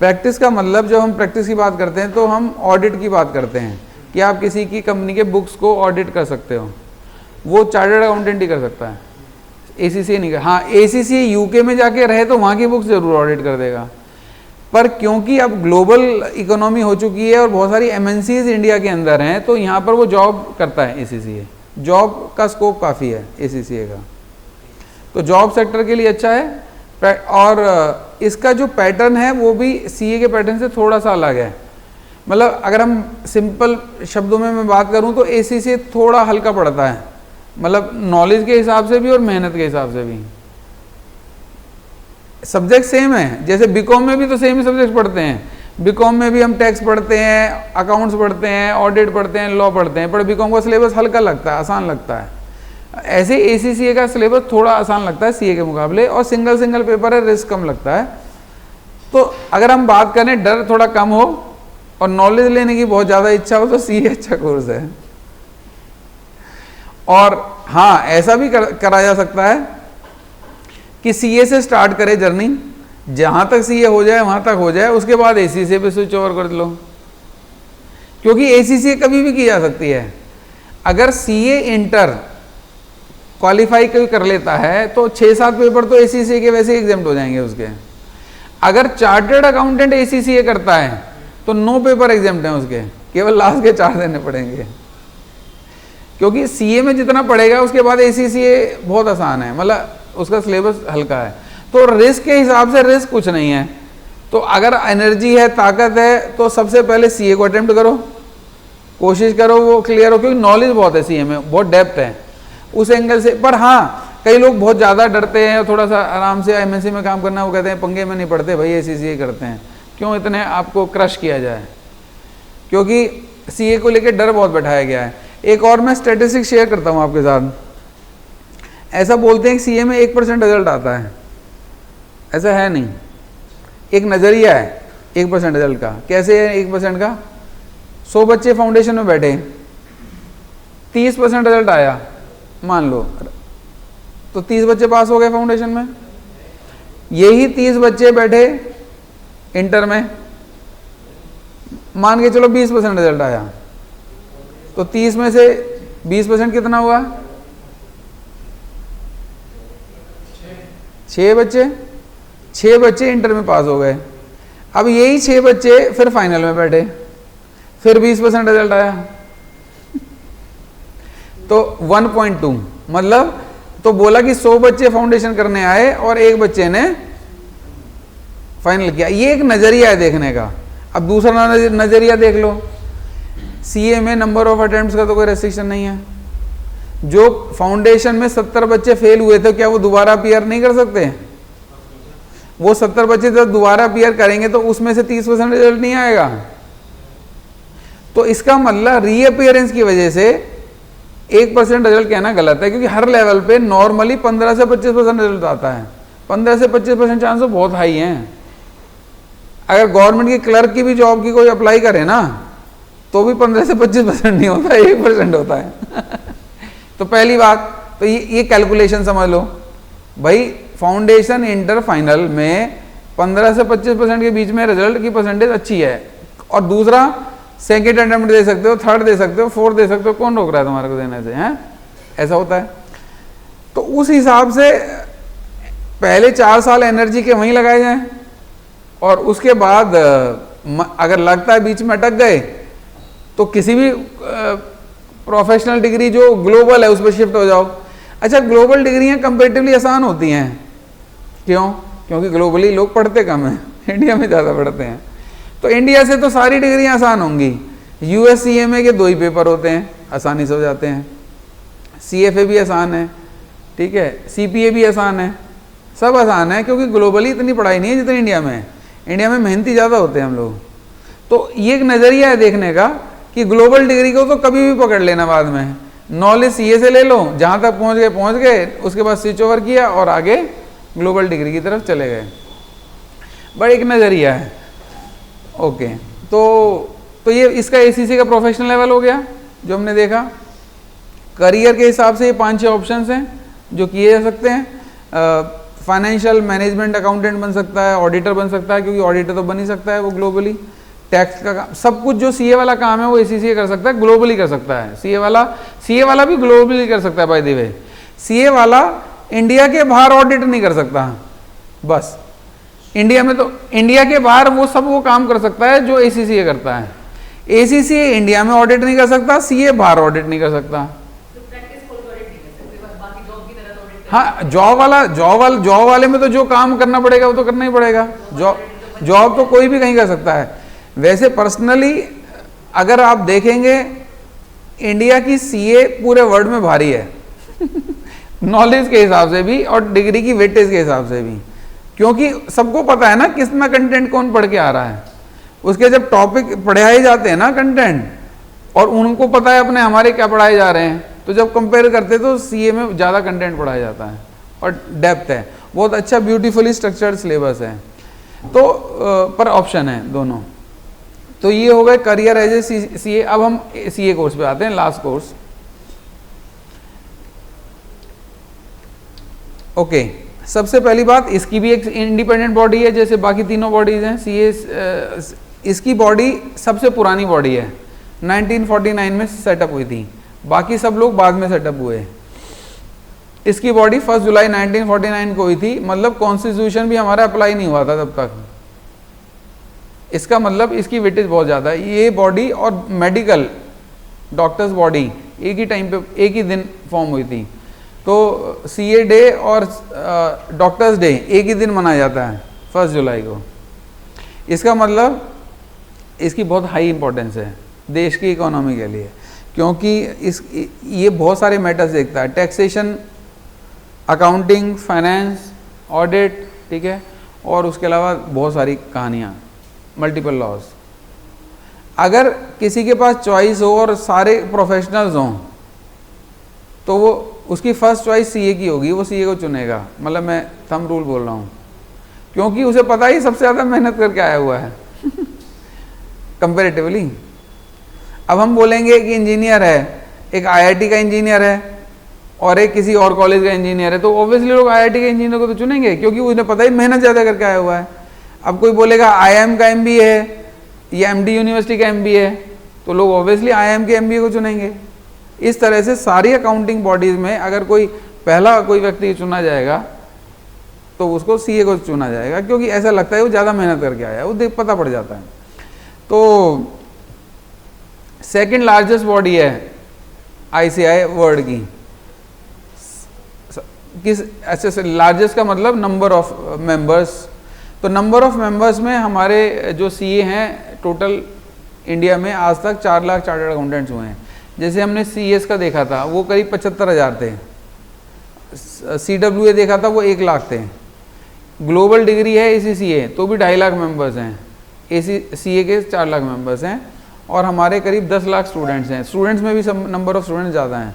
प्रैक्टिस का मतलब, जब हम प्रैक्टिस की बात करते हैं तो हम ऑडिट की बात करते हैं कि आप किसी की कंपनी के बुक्स को ऑडिट कर सकते हो, वो चार्टर्ड अकाउंटेंट ही कर सकता है, एसीसीए नहीं कर। हाँ, एसीसीए यूके में जाके रहे तो वहाँ की बुक्स जरूर ऑडिट कर देगा, पर क्योंकि अब ग्लोबल इकोनॉमी हो चुकी है और बहुत सारी एमएनसीज इंडिया के अंदर हैं, तो यहाँ पर वो जॉब करता है एसीसीए। जॉब का स्कोप काफ़ी है एसीसीए का, तो जॉब सेक्टर के लिए अच्छा है। और इसका जो पैटर्न है वो भी सीए के पैटर्न से थोड़ा सा अलग है। मतलब अगर हम सिंपल शब्दों में मैं बात करूं तो एसीसीए थोड़ा हल्का पड़ता है, मतलब नॉलेज के हिसाब से भी और मेहनत के हिसाब से भी। सब्जेक्ट सेम है, जैसे बीकॉम में भी तो सेम ही सब्जेक्ट पढ़ते हैं। बीकॉम में भी हम टैक्स पढ़ते हैं, अकाउंट्स पढ़ते हैं, ऑडिट पढ़ते हैं, लॉ पढ़ते हैं, पर बीकॉम का सिलेबस हल्का लगता है, आसान लगता है। ऐसे एसीसीए का सिलेबस थोड़ा आसान लगता है सीए के मुकाबले, और सिंगल सिंगल पेपर है, रिस्क कम लगता है। तो अगर हम बात करें डर थोड़ा कम हो और नॉलेज लेने की बहुत ज़्यादा इच्छा हो तो सीए अच्छा कोर्स है। और हाँ, ऐसा भी करा जा सकता है कि सीए से स्टार्ट करे जर्नी, जहां तक सीए हो जाए वहां तक हो जाए, उसके बाद एसीसीए पे स्विच ओवर कर लो, क्योंकि एसीसीए कभी भी की जा सकती है। अगर सीए इंटर क्वालिफाई कोई कर लेता है तो 6-7 पेपर तो एसीसीए के वैसे एग्जाम्प्ट हो जाएंगे उसके। अगर चार्टर्ड अकाउंटेंट एसीसीए करता है तो 9 पेपर एग्जाम्प्ट हैं उसके, केवल लास्ट के 4 देने पड़ेंगे, क्योंकि सीए में जितना पड़ेगा उसके बाद एसीसीए बहुत आसान है, मतलब उसका सिलेबस हल्का है। तो रिस्क के हिसाब से रिस्क कुछ नहीं है। तो अगर एनर्जी है, ताकत है, तो सबसे पहले सीए को अटेम्प्ट करो, कोशिश करो वो क्लियर हो, क्योंकि नॉलेज बहुत है सीए में, बहुत डेप्थ है उस एंगल से। पर हाँ, कई लोग बहुत ज़्यादा डरते हैं, थोड़ा सा आराम से एमएनसी में काम करना, वो कहते हैं पंगे में नहीं पड़ते भाई, एसीसीए करते हैं, क्यों इतने आपको क्रश किया जाए, क्योंकि सीए को लेकर डर बहुत बैठाया गया है। एक और मैं स्टैटिस्टिक्स शेयर करता हूँ आपके साथ। ऐसा बोलते हैं कि सीए में 1% रिजल्ट आता है, ऐसा है नहीं, एक नज़रिया है 1% रिजल्ट का। कैसे है 1% का? 100 बच्चे फाउंडेशन में बैठे, 30% रिजल्ट आया मान लो, तो 30 बच्चे पास हो गए फाउंडेशन में। यही 30 बच्चे बैठे इंटर में, मान के चलो 20% रिजल्ट आया, तो 30 में से 20% कितना हुआ? 6 बच्चे इंटर में पास हो गए। अब यही 6 बच्चे फिर फाइनल में बैठे, फिर 20% रिजल्ट आया, तो 1.2, मतलब तो बोला कि 100 बच्चे फाउंडेशन करने आए और 1 बच्चे ने फाइनल किया। ये एक नजरिया है देखने का। अब दूसरा नजरिया देख लो, सीए में नंबर ऑफ अटेम्प्ट्स का तो कोई रेस्ट्रिक्शन नहीं है। जो फाउंडेशन में 70 बच्चे फेल हुए थे, क्या वो दोबारा अपीयर नहीं कर सकते? वो 70 बच्चे जब दोबारा अपीयर करेंगे तो उसमें से 30% रिजल्ट नहीं आएगा। तो इसका मतलब रीअपीयरेंस की वजह से 1% रिजल्ट कहना गलत है, क्योंकि हर लेवल पे नॉर्मली 15 से 25% रिजल्ट आता है। 15 से 25% चांस तो बहुत हाई हैं। अगर गवर्नमेंट की क्लर्क की भी जॉब की कोई अप्लाई करे ना, तो भी 15 से 25% नहीं होता, 1% होता है। तो पहली बात तो ये कैलकुलेशन समझ लो भाई, फाउंडेशन इंटर फाइनल में 15 से 25% के बीच में रिजल्ट की परसेंटेज अच्छी है। और दूसरा, सेकेंड अटेम्प्ट दे सकते हो, थर्ड दे सकते हो, फोर्थ दे सकते हो, कौन रोक रहा है तुम्हारे को देने से? हैं, ऐसा होता है। तो उस हिसाब से पहले 4 साल एनर्जी के वहीं लगाए जाएं, और उसके बाद अगर लगता है बीच में अटक गए तो किसी भी प्रोफेशनल डिग्री जो ग्लोबल है उस पर शिफ्ट हो जाओ। अच्छा, ग्लोबल डिग्रियां कंपेरेटिवली आसान होती हैं, क्यों? क्योंकि ग्लोबली लोग पढ़ते कम हैं, इंडिया में ज़्यादा पढ़ते हैं। तो इंडिया से तो सारी डिग्रियां आसान होंगी। यूएस सीएमए के 2 ही पेपर होते हैं, आसानी से हो जाते हैं। सीएफए भी आसान है, ठीक है, सीपीए भी आसान है, सब आसान है, क्योंकि ग्लोबली इतनी पढ़ाई नहीं है जितनी इंडिया में है। इंडिया में मेहनती ज़्यादा होते हैं हम लोग। तो ये एक नज़रिया है देखने का कि ग्लोबल डिग्री को तो कभी भी पकड़ लेना, बाद में नॉलेज सीए से ले लो, जहाँ तक पहुँच गए, उसके बाद स्विच ओवर किया और आगे ग्लोबल डिग्री की तरफ चले गए। बट एक नज़रिया है। ओके, तो ये इसका एसीसी का प्रोफेशनल लेवल हो गया जो हमने देखा। करियर के हिसाब से ये 5-6 ऑप्शंस हैं जो किए जा सकते हैं। फाइनेंशियल मैनेजमेंट अकाउंटेंट बन सकता है, ऑडिटर बन सकता है, क्योंकि ऑडिटर तो बन ही सकता है वो ग्लोबली। टैक्स का काम, सब कुछ जो सीए वाला काम है वो एसीसी कर सकता है, ग्लोबली कर सकता है। सीए वाला भी ग्लोबली कर सकता है। बाय द वे, सीए वाला इंडिया के बाहर ऑडिट नहीं कर सकता, बस इंडिया में, तो इंडिया के बाहर वो काम कर सकता है जो एसीसी करता है। एसीसी इंडिया में ऑडिट नहीं कर सकता, सीए बाहर ऑडिट नहीं कर सकता। हाँ, जॉब वाले में तो जो काम करना पड़ेगा वो तो करना ही पड़ेगा। जॉब तो कोई भी कहीं कर सकता है। वैसे पर्सनली अगर आप देखेंगे, इंडिया की सीए पूरे वर्ल्ड में भारी है नॉलेज के हिसाब से भी और डिग्री की वेटेज के हिसाब से भी, क्योंकि सबको पता है ना कितना कंटेंट कौन पढ़ के आ रहा है। उसके जब टॉपिक पढ़ाए जाते हैं ना कंटेंट, और उनको पता है अपने हमारे क्या पढ़ाए जा रहे हैं, तो जब कंपेयर करते तो सीए में ज़्यादा कंटेंट पढ़ाया जाता है और डेप्थ है, बहुत अच्छा ब्यूटीफुली स्ट्रक्चर्ड सिलेबस है। तो पर ऑप्शन है दोनों। तो ये हो गए करियर एज ए सीए। अब हम सीए कोर्स पे आते हैं, लास्ट कोर्स। ओके, सबसे पहली बात, इसकी भी एक इंडिपेंडेंट बॉडी है जैसे बाकी तीनों बॉडीज हैं। सीए इसकी बॉडी सबसे पुरानी बॉडी है, 1949 में सेटअप हुई थी, बाकी सब लोग बाद में सेटअप हुए। इसकी बॉडी 1 जुलाई 1949 को हुई थी, मतलब कॉन्स्टिट्यूशन भी हमारा अप्लाई नहीं हुआ था तब तक। इसका मतलब इसकी वेटेज बहुत ज़्यादा है। ये बॉडी और मेडिकल डॉक्टर्स बॉडी एक ही टाइम पे एक ही दिन फॉर्म हुई थी। तो सीए डे और डॉक्टर्स डे एक ही दिन मनाया जाता है, 1 जुलाई को। इसका मतलब इसकी बहुत हाई इंपॉर्टेंस है देश की इकोनॉमी के लिए, क्योंकि ये बहुत सारे मैटर्स देखता है, टैक्सेशन, अकाउंटिंग, फाइनेंस, ऑडिट, ठीक है, और उसके अलावा बहुत सारी कहानियाँ, मल्टीपल लॉज। अगर किसी के पास चॉइस हो और सारे प्रोफेशनल्स हों तो वो उसकी फर्स्ट चॉइस सीए की होगी, वो सीए को चुनेगा। मतलब मैं थंब रूल बोल रहा हूँ, क्योंकि उसे पता ही सबसे ज़्यादा मेहनत करके आया हुआ है कंपेरेटिवली। अब हम बोलेंगे कि इंजीनियर है, एक आईआईटी का इंजीनियर है और एक किसी और कॉलेज का इंजीनियर है, तो ऑब्वियसली लोग आईआईटी के इंजीनियर को तो चुनेंगे, क्योंकि उन्हें पता ही मेहनत ज़्यादा करके आया हुआ है। अब कोई बोलेगा आईआईएम का एमबीए है या एमडी यूनिवर्सिटी का एमबीए है, तो लोग ऑब्वियसली आईआईएम के एमबीए को चुनेंगे। इस तरह से सारी अकाउंटिंग बॉडीज़ में अगर कोई पहला कोई व्यक्ति चुना जाएगा तो उसको सीए को चुना जाएगा, क्योंकि ऐसा लगता है वो ज़्यादा मेहनत करके आया है, वो पता पड़ जाता है। तो सेकंड लार्जेस्ट बॉडी है आईसीआई वर्ल्ड की। किस ऐसे लार्जेस्ट का मतलब नंबर ऑफ मेंबर्स। तो नंबर ऑफ मेंबर्स में हमारे जो सीए हैं टोटल इंडिया में आज तक 4 लाख चार्टर्ड अकाउंटेंट्स हुए हैं। जैसे हमने सीएस का देखा था वो करीब 75,000 थे, सीडब्ल्यूए देखा था वो 1 लाख थे। ग्लोबल डिग्री है एसीसीए तो भी 2.5 लाख मेंबर्स हैं, एसीसीए के 4 लाख मेंबर्स हैं, और हमारे करीब 10 लाख स्टूडेंट्स हैं। स्टूडेंट्स में भी सब नंबर ऑफ स्टूडेंट्स ज़्यादा हैं,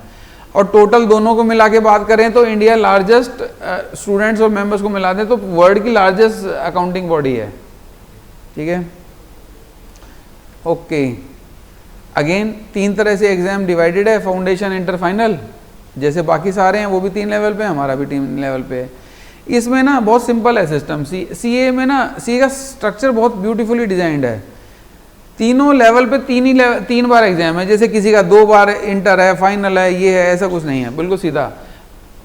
और टोटल दोनों को मिला के बात करें तो इंडिया लार्जेस्ट स्टूडेंट्स और मेंबर्स को मिला दें तो वर्ल्ड की लार्जेस्ट अकाउंटिंग बॉडी है, ठीक है। ओके, अगेन 3 तरह से एग्जाम डिवाइडेड है, फाउंडेशन, इंटर, फाइनल। जैसे बाकी सारे हैं वो भी 3 लेवल पे, हमारा भी 3 लेवल पे है। इसमें ना बहुत सिंपल है सिस्टम। सीए में ना सीए का स्ट्रक्चर बहुत ब्यूटीफुली डिजाइंड है। तीनों लेवल पे 3 बार एग्जाम है, जैसे किसी का 2 बार इंटर है, फाइनल है, ये है, ऐसा कुछ नहीं है, बिल्कुल सीधा।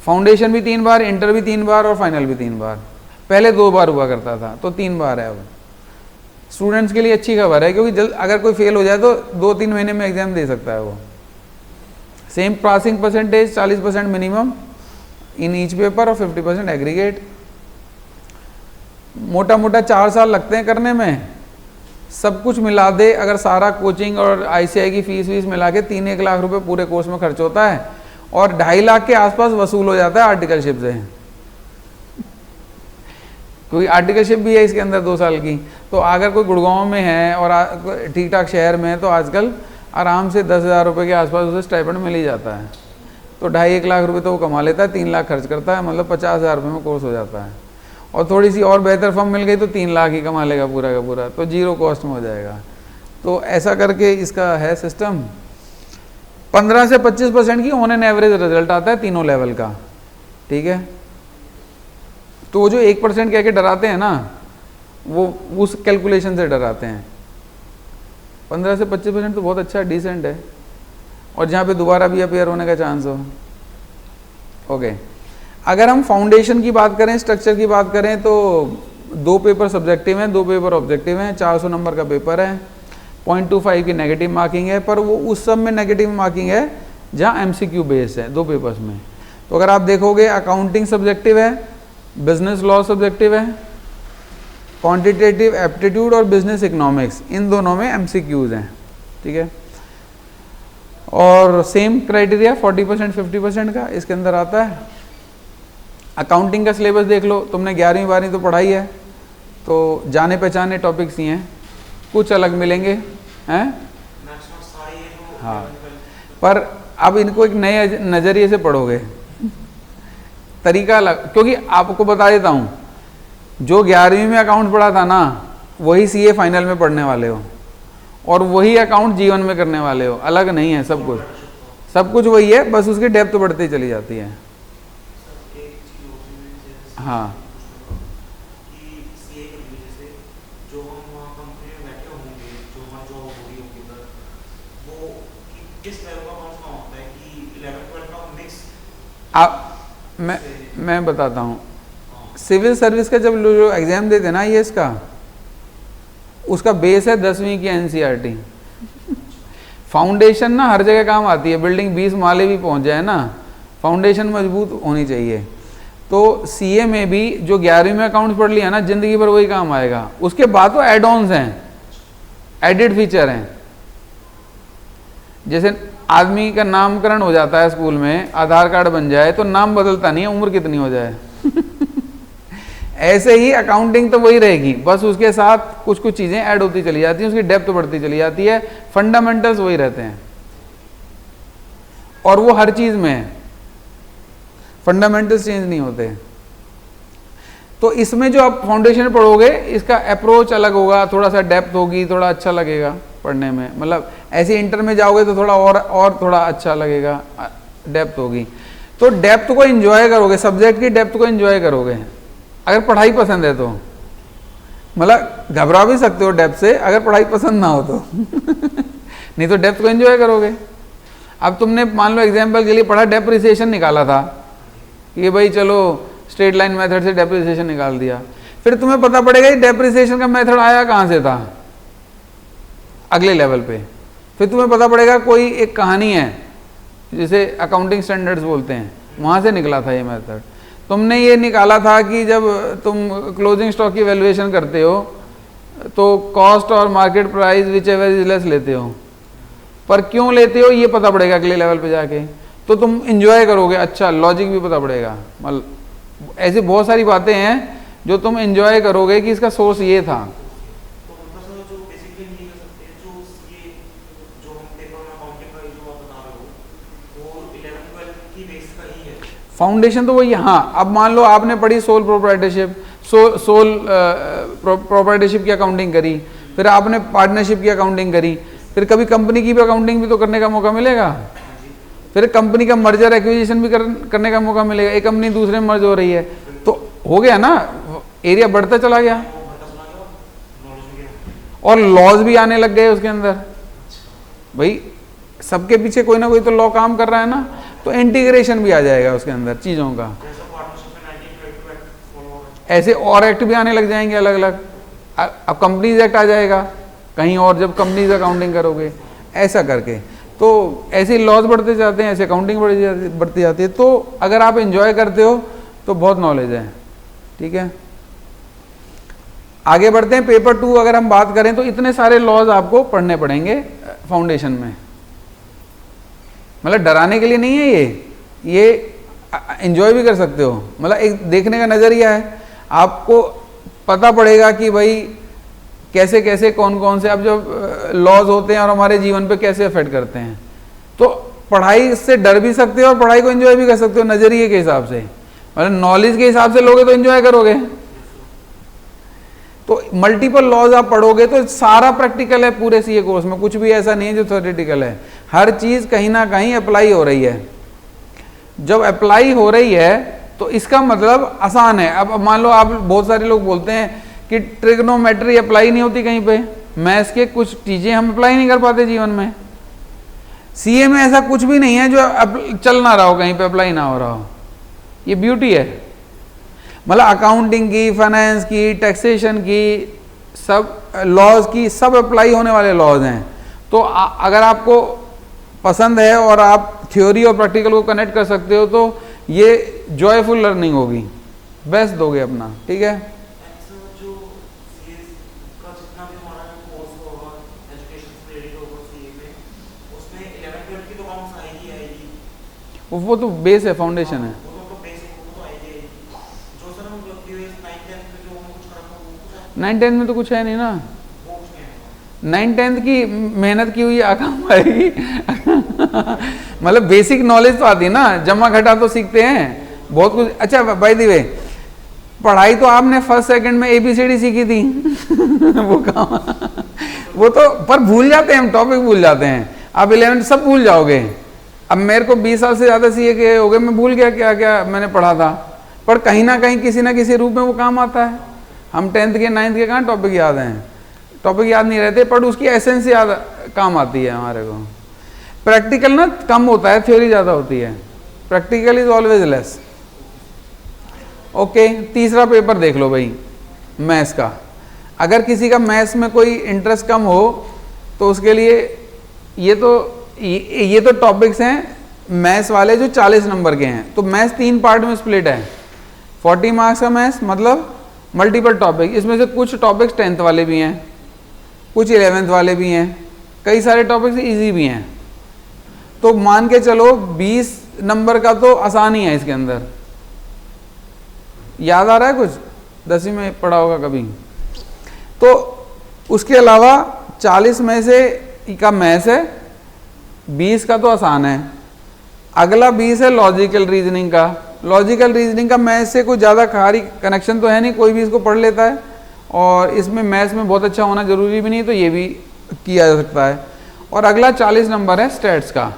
फाउंडेशन भी 3 बार, इंटर भी 3 बार और फाइनल भी 3 बार। पहले 2 बार हुआ करता था, तो 3 बार है अब। स्टूडेंट्स के लिए अच्छी खबर है, क्योंकि अगर कोई फेल हो जाए तो 2-3 महीने में एग्जाम दे सकता है वो। Same passing percentage 40% minimum in each paper और 50% एग्रीगेट। मोटा मोटा 4 साल लगते हैं करने में। सब कुछ मिला दे अगर सारा कोचिंग और आईसीआई की फीस मिला के 3-1 लाख रुपए पूरे कोर्स में खर्च होता है, और 2.5 लाख के आसपास वसूल हो जाता है आर्टिकलशिप से, क्योंकि आर्टिकलशिप भी है इसके अंदर 2 साल की। तो अगर कोई गुड़गांव में है और ठीक ठाक शहर में है तो आजकल आराम से 10,000 रुपये के आसपास उसे स्टाइपेंड मिल ही जाता है। तो 2.5-1 लाख रुपए तो वो कमा लेता है, 3 लाख खर्च करता है, मतलब 50,000 रुपये में कोर्स हो जाता है। और थोड़ी सी और बेहतर फर्म मिल गई तो 3 लाख ही कमा लेगा पूरा का पूरा, तो 0 कॉस्ट में हो जाएगा। तो ऐसा करके इसका है सिस्टम। 15 से 25% की ऑन एन एवरेज रिजल्ट आता है तीनों लेवल का, ठीक है। तो वो जो 1% कह के डराते हैं ना, वो उस कैलकुलेशन से डराते हैं। 15 से 25% तो बहुत अच्छा डिसेंट है, और जहाँ पे दोबारा भी अपेयर होने का चांस हो। ओके, अगर हम फाउंडेशन की बात करें, स्ट्रक्चर की बात करें, तो 2 पेपर सब्जेक्टिव हैं, 2 पेपर ऑब्जेक्टिव हैं, 400 नंबर का पेपर है, 0.25 की नेगेटिव मार्किंग है, पर वो उस सब में नेगेटिव मार्किंग है जहाँ एमसीक्यू बेस है 2 पेपर्स में। तो अगर आप देखोगे अकाउंटिंग सब्जेक्टिव है, बिजनेस लॉ सब्जेक्टिव है, क्वांटिटेटिव एप्टीट्यूड और बिजनेस इकोनॉमिक्स, इन दोनों में एमसीक्यूज हैं, ठीक है। और सेम क्राइटेरिया 40% 50% का इसके अंदर आता है। अकाउंटिंग का सिलेबस देख लो, तुमने 11वीं 12वीं तो पढ़ाई है, तो जाने पहचाने टॉपिक्स ही हैं, कुछ अलग मिलेंगे हैं, हाँ, पर अब इनको एक नए नज़रिए से पढ़ोगे, तरीका अलग, क्योंकि आपको बता देता हूँ, जो 11वीं में अकाउंट पढ़ा था ना, वही सीए फाइनल में पढ़ने वाले हो, और वही अकाउंट जीवन में करने वाले हो, अलग नहीं है सब कुछ वही है, बस उसकी डेप्थ बढ़ती चली जाती है। हाँ, मैं बताता हूँ, सिविल सर्विस का जब जो एग्जाम देते ना ये इसका, उसका बेस है 10वीं की एनसीईआरटी। फाउंडेशन ना हर जगह काम आती है, बिल्डिंग 20 माले भी पहुंच जाए ना, फाउंडेशन मजबूत होनी चाहिए। तो सीए में भी जो 11वीं में अकाउंट्स पढ़ लिया ना, जिंदगी भर वही काम आएगा। उसके बाद तो एड ऑन्स हैं, एडिड फीचर हैं, जैसे आदमी का नामकरण हो जाता है स्कूल में, आधार कार्ड बन जाए तो नाम बदलता नहीं है, उम्र कितनी हो जाए। ऐसे ही अकाउंटिंग तो वही रहेगी, बस उसके साथ कुछ कुछ चीजें ऐड होती चली जाती हैं, उसकी डेप्थ बढ़ती चली जाती है, फंडामेंटल्स वही रहते हैं, और वो हर चीज में है, फंडामेंटल्स चेंज नहीं होते। तो इसमें जो आप फाउंडेशन पढ़ोगे, इसका अप्रोच अलग होगा, थोड़ा सा डेप्थ होगी, थोड़ा अच्छा लगेगा पढ़ने में, मतलब ऐसे इंटर में जाओगे तो थोड़ा और थोड़ा अच्छा लगेगा, डेप्थ होगी। तो डेप्थ को एंजॉय करोगे, सब्जेक्ट की डेप्थ को एंजॉय करोगे, अगर पढ़ाई पसंद है तो, मतलब घबरा भी सकते हो डेप्थ से अगर पढ़ाई पसंद ना हो तो। नहीं तो डेप्थ को एंजॉय करोगे। अब तुमने मान लो एग्जाम्पल के लिए पढ़ा, डेप्रिसिएशन निकाला था कि भाई चलो स्ट्रेट लाइन मेथड से डेप्रिसिएशन निकाल दिया, फिर तुम्हें पता पड़ेगा कि डेप्रिसिएशन का मेथड आया कहाँ से था अगले लेवल पे। फिर तुम्हें पता पड़ेगा कोई एक कहानी है जिसे अकाउंटिंग स्टैंडर्ड्स बोलते हैं, वहाँ से निकला था ये मेथड। तुमने ये निकाला था कि जब तुम क्लोजिंग स्टॉक की वैल्यूएशन करते हो तो कॉस्ट और market price which ever is less लेते हो, पर क्यों लेते हो ये पता पड़ेगा अगले लेवल पे जाके, तो तुम इंजॉय करोगे, अच्छा लॉजिक भी पता पड़ेगा। मतलब ऐसी बहुत सारी बातें हैं जो तुम इंजॉय करोगे कि इसका सोर्स ये था। फाउंडेशन तो वही, हाँ। अब मान लो आपने पढ़ी सोल प्रोप्राइटरशिप, सोल प्रोप्राइटरशिप की अकाउंटिंग करी, फिर आपने पार्टनरशिप की अकाउंटिंग करी, फिर कभी कंपनी की भी अकाउंटिंग भी तो करने का मौका मिलेगा, फिर कंपनी का मर्जर एक्विजिशन भी करने का मौका मिलेगा, एक कंपनी दूसरे में मर्ज हो रही है, तो हो गया ना, एरिया बढ़ता चला गया, और लॉज भी आने लग गए उसके अंदर। भाई सबके पीछे कोई ना कोई तो लॉ काम कर रहा है ना, तो इंटीग्रेशन भी आ जाएगा उसके अंदर चीज़ों का, ऐसे और एक्ट भी आने लग जाएंगे अलग अलग। अब कंपनीज एक्ट आ जाएगा कहीं और, जब कंपनीज अकाउंटिंग करोगे ऐसा करके, तो ऐसे लॉज बढ़ते जाते हैं, ऐसे अकाउंटिंग बढ़ती जाती है। तो अगर आप एंजॉय करते हो तो बहुत नॉलेज है, ठीक है। आगे बढ़ते हैं, पेपर 2 अगर हम बात करें तो इतने सारे लॉज आपको पढ़ने पड़ेंगे फाउंडेशन में, मतलब डराने के लिए नहीं है ये एंजॉय भी कर सकते हो, मतलब एक देखने का नज़रिया है, आपको पता पड़ेगा कि भाई कैसे कैसे कौन कौन से अब जब लॉज होते हैं और हमारे जीवन पे कैसे अफेक्ट करते हैं। तो पढ़ाई से डर भी सकते हो और पढ़ाई को एंजॉय भी कर सकते हो नज़रिए के हिसाब से, मतलब नॉलेज के हिसाब से लोगे तो एंजॉय करोगे। तो मल्टीपल लॉज आप पढ़ोगे तो सारा प्रैक्टिकल है पूरे सीए कोर्स में, कुछ भी ऐसा नहीं है जो थ्योरेटिकल है, हर चीज़ कहीं ना कहीं अप्लाई हो रही है। जब अप्लाई हो रही है तो इसका मतलब आसान है। अब मान लो आप, बहुत सारे लोग बोलते हैं कि ट्रिग्नोमेट्री अप्लाई नहीं होती कहीं पे, मैथ्स के कुछ चीज़ें हम अप्लाई नहीं कर पाते जीवन में। सीए में ऐसा कुछ भी नहीं है जो चल ना रहा हो, कहीं पे अप्लाई ना हो रहा हो, ये ब्यूटी है। मतलब अकाउंटिंग की, फाइनेंस की, टैक्सेशन की, सब लॉज की, सब अप्लाई होने वाले लॉज हैं। तो अगर आपको पसंद है और आप थ्योरी और प्रैक्टिकल को कनेक्ट कर सकते हो तो ये जॉयफुल लर्निंग होगी, बेस्ट दोगे अपना, ठीक है।
जो सीएस का जितना भी हमारा कोर्स होगा, एजुकेशन से रिलेटेड होगा सीए में, उसमें 11 12 की तो कॉमर्स आएगी।
वो तो बेस है, फाउंडेशन है।
वो तो बेसिक तो आएगी। जो सर हम लोग 9 10 में जो हम कुछ करना वो
9 10 में तो कुछ है नहीं ना,
वो कुछ नहीं है।
9 10 की मेहनत की हुई काम आएगी। मतलब बेसिक नॉलेज तो आती है ना, जमा घटा तो सीखते हैं बहुत कुछ। अच्छा बाय द वे, पढ़ाई तो आपने फर्स्ट सेकंड में ABCD सीखी थी। वो काम वो तो, पर भूल जाते हैं हम, टॉपिक भूल जाते हैं। आप 11 सब भूल जाओगे। अब मेरे को 20 साल से ज़्यादा सीए के हो गए, मैं भूल गया क्या क्या मैंने पढ़ा था, पर कहीं ना कहीं किसी ना किसी रूप में वो काम आता है। हम 10th के 9th के कहाँ टॉपिक याद हैं, टॉपिक याद नहीं रहते, पर उसकी एसेंस याद काम आती है हमारे को। प्रैक्टिकल ना कम होता है, थ्योरी ज़्यादा होती है। Practical is always less. Okay, तीसरा पेपर देख लो भाई, मैथ्स का। अगर किसी का मैथ्स में कोई इंटरेस्ट कम हो तो उसके लिए ये तो टॉपिक्स हैं मैथ्स वाले जो 40 नंबर के हैं। तो मैथ्स 3 पार्ट में स्प्लिट है। 40 मार्क्स का मैथ्स मतलब मल्टीपल टॉपिक, इसमें से कुछ टॉपिक्स 10th वाले भी हैं, कुछ 11th वाले भी हैं, कई सारे टॉपिक्स इजी भी हैं। तो मान के चलो 20 नंबर का तो आसान ही है इसके अंदर। याद आ रहा है कुछ, 10वीं में पढ़ा होगा कभी। तो उसके अलावा 40 में से का मैथ्स है, 20 का तो आसान है। अगला 20 है लॉजिकल रीजनिंग का। लॉजिकल रीजनिंग का मैथ्स से कोई ज़्यादा खारी कनेक्शन तो है नहीं, कोई भी इसको पढ़ लेता है, और इसमें मैथ्स में बहुत अच्छा होना जरूरी भी नहीं, तो ये भी किया जा सकता है। और अगला 40 नंबर है स्टैट्स का।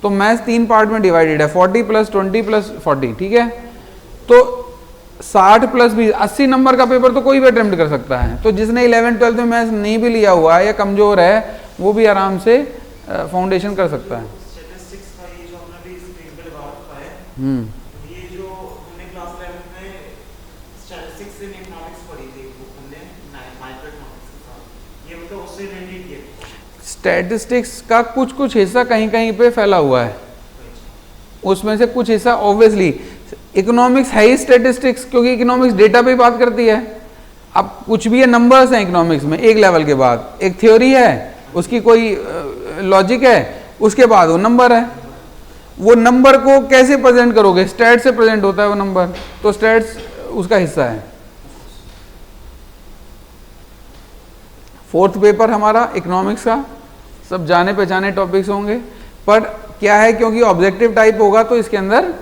तो मैथ्स 3 पार्ट में डिवाइडेड है, 40 + 20 + 40, ठीक है। तो 60 + 20 80 नंबर का पेपर तो कोई भी अटेम्प्ट कर सकता है। तो जिसने 11 12 में मैथ्स नहीं भी लिया हुआ है या कमज़ोर है, वो भी आराम से फाउंडेशन कर सकता है।
स्टैटिस्टिक्स का ये जो हमने भी स्क्रीन पे लगा रखा है, ये जो हमने क्लास 11 में स्टैटिस्टिक्स से इकोनॉमिक्स पढ़ी थी, वो हमने माइक्रोइकोनॉमिक्स के साथ, ये मतलब उससे रिलेटेड है।
स्टैटिस्टिक्स का कुछ कुछ हिस्सा कहीं कहीं पे फैला हुआ है, उसमें से कुछ हिस्सा ऑब्वियसली। इकोनॉमिक्स है ही स्टैटिस्टिक्स, क्योंकि इकोनॉमिक्स डेटा पे बात करती है। अब कुछ भी है, नंबर्स हैं इकोनॉमिक्स में, एक लेवल के बाद एक थ्योरी है, उसकी कोई लॉजिक है, उसके बाद वो नंबर है। वो नंबर को कैसे प्रेजेंट करोगे, स्टैट से प्रेजेंट होता है वो नंबर, तो स्टैट्स उसका हिस्सा है। 4th पेपर हमारा इकोनॉमिक्स का, सब जाने पहचाने टॉपिक्स होंगे, पर क्या है, क्योंकि ऑब्जेक्टिव टाइप होगा तो इसके अंदर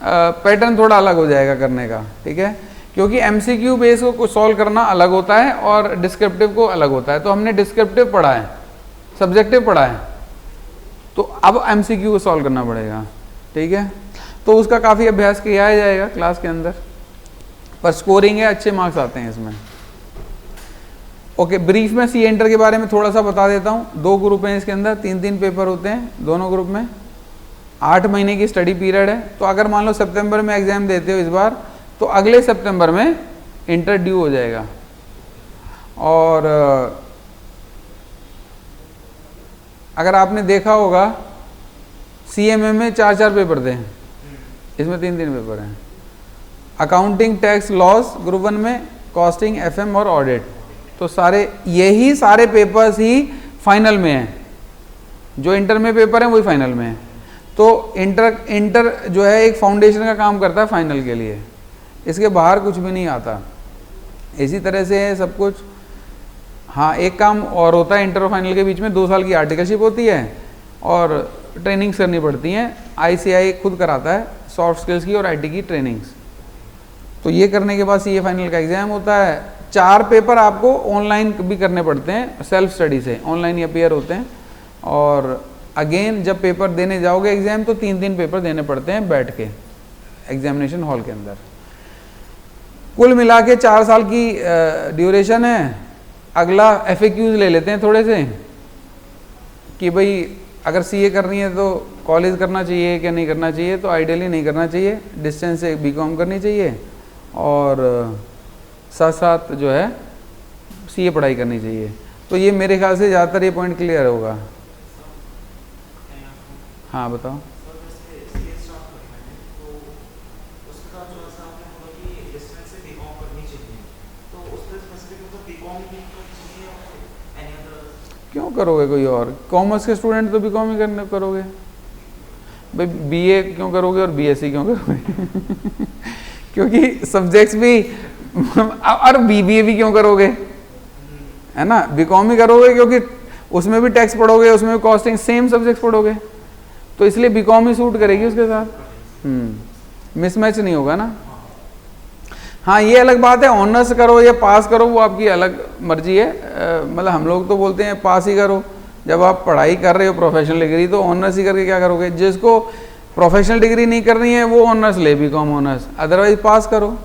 पैटर्न थोड़ा अलग हो जाएगा करने का, ठीक है। क्योंकि MCQ बेस को सॉल्व करना अलग होता है और डिस्क्रिप्टिव को अलग होता है। तो हमने डिस्क्रिप्टिव पढ़ा है, सब्जेक्टिव पढ़ा है, तो अब MCQ को सॉल्व करना पड़ेगा, ठीक है। तो उसका काफ़ी अभ्यास किया जाएगा क्लास के अंदर, पर स्कोरिंग है, अच्छे मार्क्स आते हैं इसमें। ओके, ब्रीफ में सी एंटर के बारे में थोड़ा सा बता देता हूँ। 2 ग्रुप हैं इसके अंदर, 3-3 पेपर होते हैं दोनों ग्रुप में, 8 महीने की स्टडी पीरियड है। तो अगर मान लो सितंबर में एग्जाम देते हो इस बार, तो अगले सितंबर में इंटर ड्यू हो जाएगा। और अगर आपने देखा होगा CMA में 4-4 पेपर थे, इसमें 3-3 पेपर हैं। अकाउंटिंग, टैक्स, लॉस ग्रुप 1 में, कॉस्टिंग, FM और ऑडिट। तो यही सारे पेपर्स ही फाइनल में हैं, जो इंटर में पेपर हैं वही फाइनल में है। तो इंटर जो है एक फाउंडेशन का काम करता है फाइनल के लिए, इसके बाहर कुछ भी नहीं आता। इसी तरह से है सब कुछ। हाँ, एक काम और होता है, इंटर और फाइनल के बीच में 2 साल की आर्टिकलशिप होती है और ट्रेनिंग्स करनी पड़ती हैं। ICI खुद कराता है सॉफ्ट स्किल्स की और IT की ट्रेनिंग्स। तो ये करने के बाद CA फाइनल का एग्ज़ाम होता है। 4 पेपर आपको ऑनलाइन भी करने पड़ते हैं, सेल्फ स्टडी से ऑनलाइन या पेयर होते हैं। और अगेन जब पेपर देने जाओगे एग्ज़ाम, तो 3-3 पेपर देने पड़ते हैं बैठ के एग्जामिनेशन हॉल के अंदर। कुल मिला के 4 साल की ड्यूरेशन है। अगला FAQs ले लेते हैं थोड़े से, कि भाई अगर CA करनी है तो कॉलेज करना चाहिए क्या नहीं करना चाहिए। तो आइडियली नहीं करना चाहिए, डिस्टेंस से BCom करनी चाहिए, और साथ साथ जो है CA पढ़ाई करनी चाहिए। तो ये मेरे ख्याल से ज़्यादातर ये पॉइंट क्लियर होगा। हाँ बताओ। क्यों करोगे कोई और? कॉमर्स के स्टूडेंट तो बीकॉम ही करने करोगे भाई, बीए क्यों करोगे और बीएससी क्यों करोगे? क्योंकि सब्जेक्ट्स भी और बीबीए भी क्यों करोगे, है ना? बीकॉम ही करोगे क्योंकि उसमें भी टैक्स पढ़ोगे, उसमें भी कॉस्टिंग, सेम सब्जेक्ट्स पढ़ोगे, तो इसलिए बीकॉम ही सूट करेगी उसके साथ। मिसमैच नहीं होगा ना। हाँ ये अलग बात है, ऑनर्स करो या पास करो वो आपकी अलग मर्जी है। मतलब हम लोग तो बोलते हैं पास ही करो। जब आप पढ़ाई कर रहे हो प्रोफेशनल डिग्री, तो ऑनर्स ही करके क्या करोगे? जिसको प्रोफेशनल डिग्री नहीं करनी है वो ऑनर्स ले, बीकॉम ऑनर्स, अदरवाइज पास करो।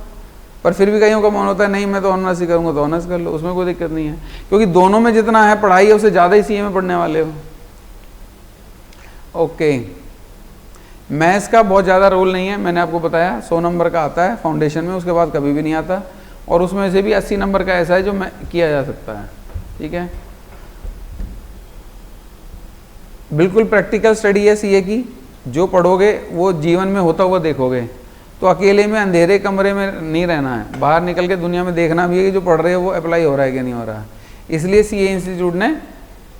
पर फिर भी कईयों का मन होता है नहीं मैं तो ऑनर्स ही करूँगा, तो ऑनर्स कर लो, उसमें कोई दिक्कत नहीं है, क्योंकि दोनों में जितना है पढ़ाई है उससे ज़्यादा ही सीए में पढ़ने वाले हो। ओके, मैथ्स का बहुत ज़्यादा रोल नहीं है, मैंने आपको बताया 100 नंबर का आता है फाउंडेशन में, उसके बाद कभी भी नहीं आता, और उसमें से भी 80 नंबर का ऐसा है जो किया जा सकता है। ठीक है, बिल्कुल प्रैक्टिकल स्टडी है सीए की, जो पढ़ोगे वो जीवन में होता हुआ देखोगे। तो अकेले में अंधेरे कमरे में नहीं रहना है, बाहर निकल के दुनिया में देखना भी है कि जो पढ़ रहे हो वो अप्लाई हो रहा है कि नहीं हो रहा है। इसलिए सीए इंस्टीट्यूट ने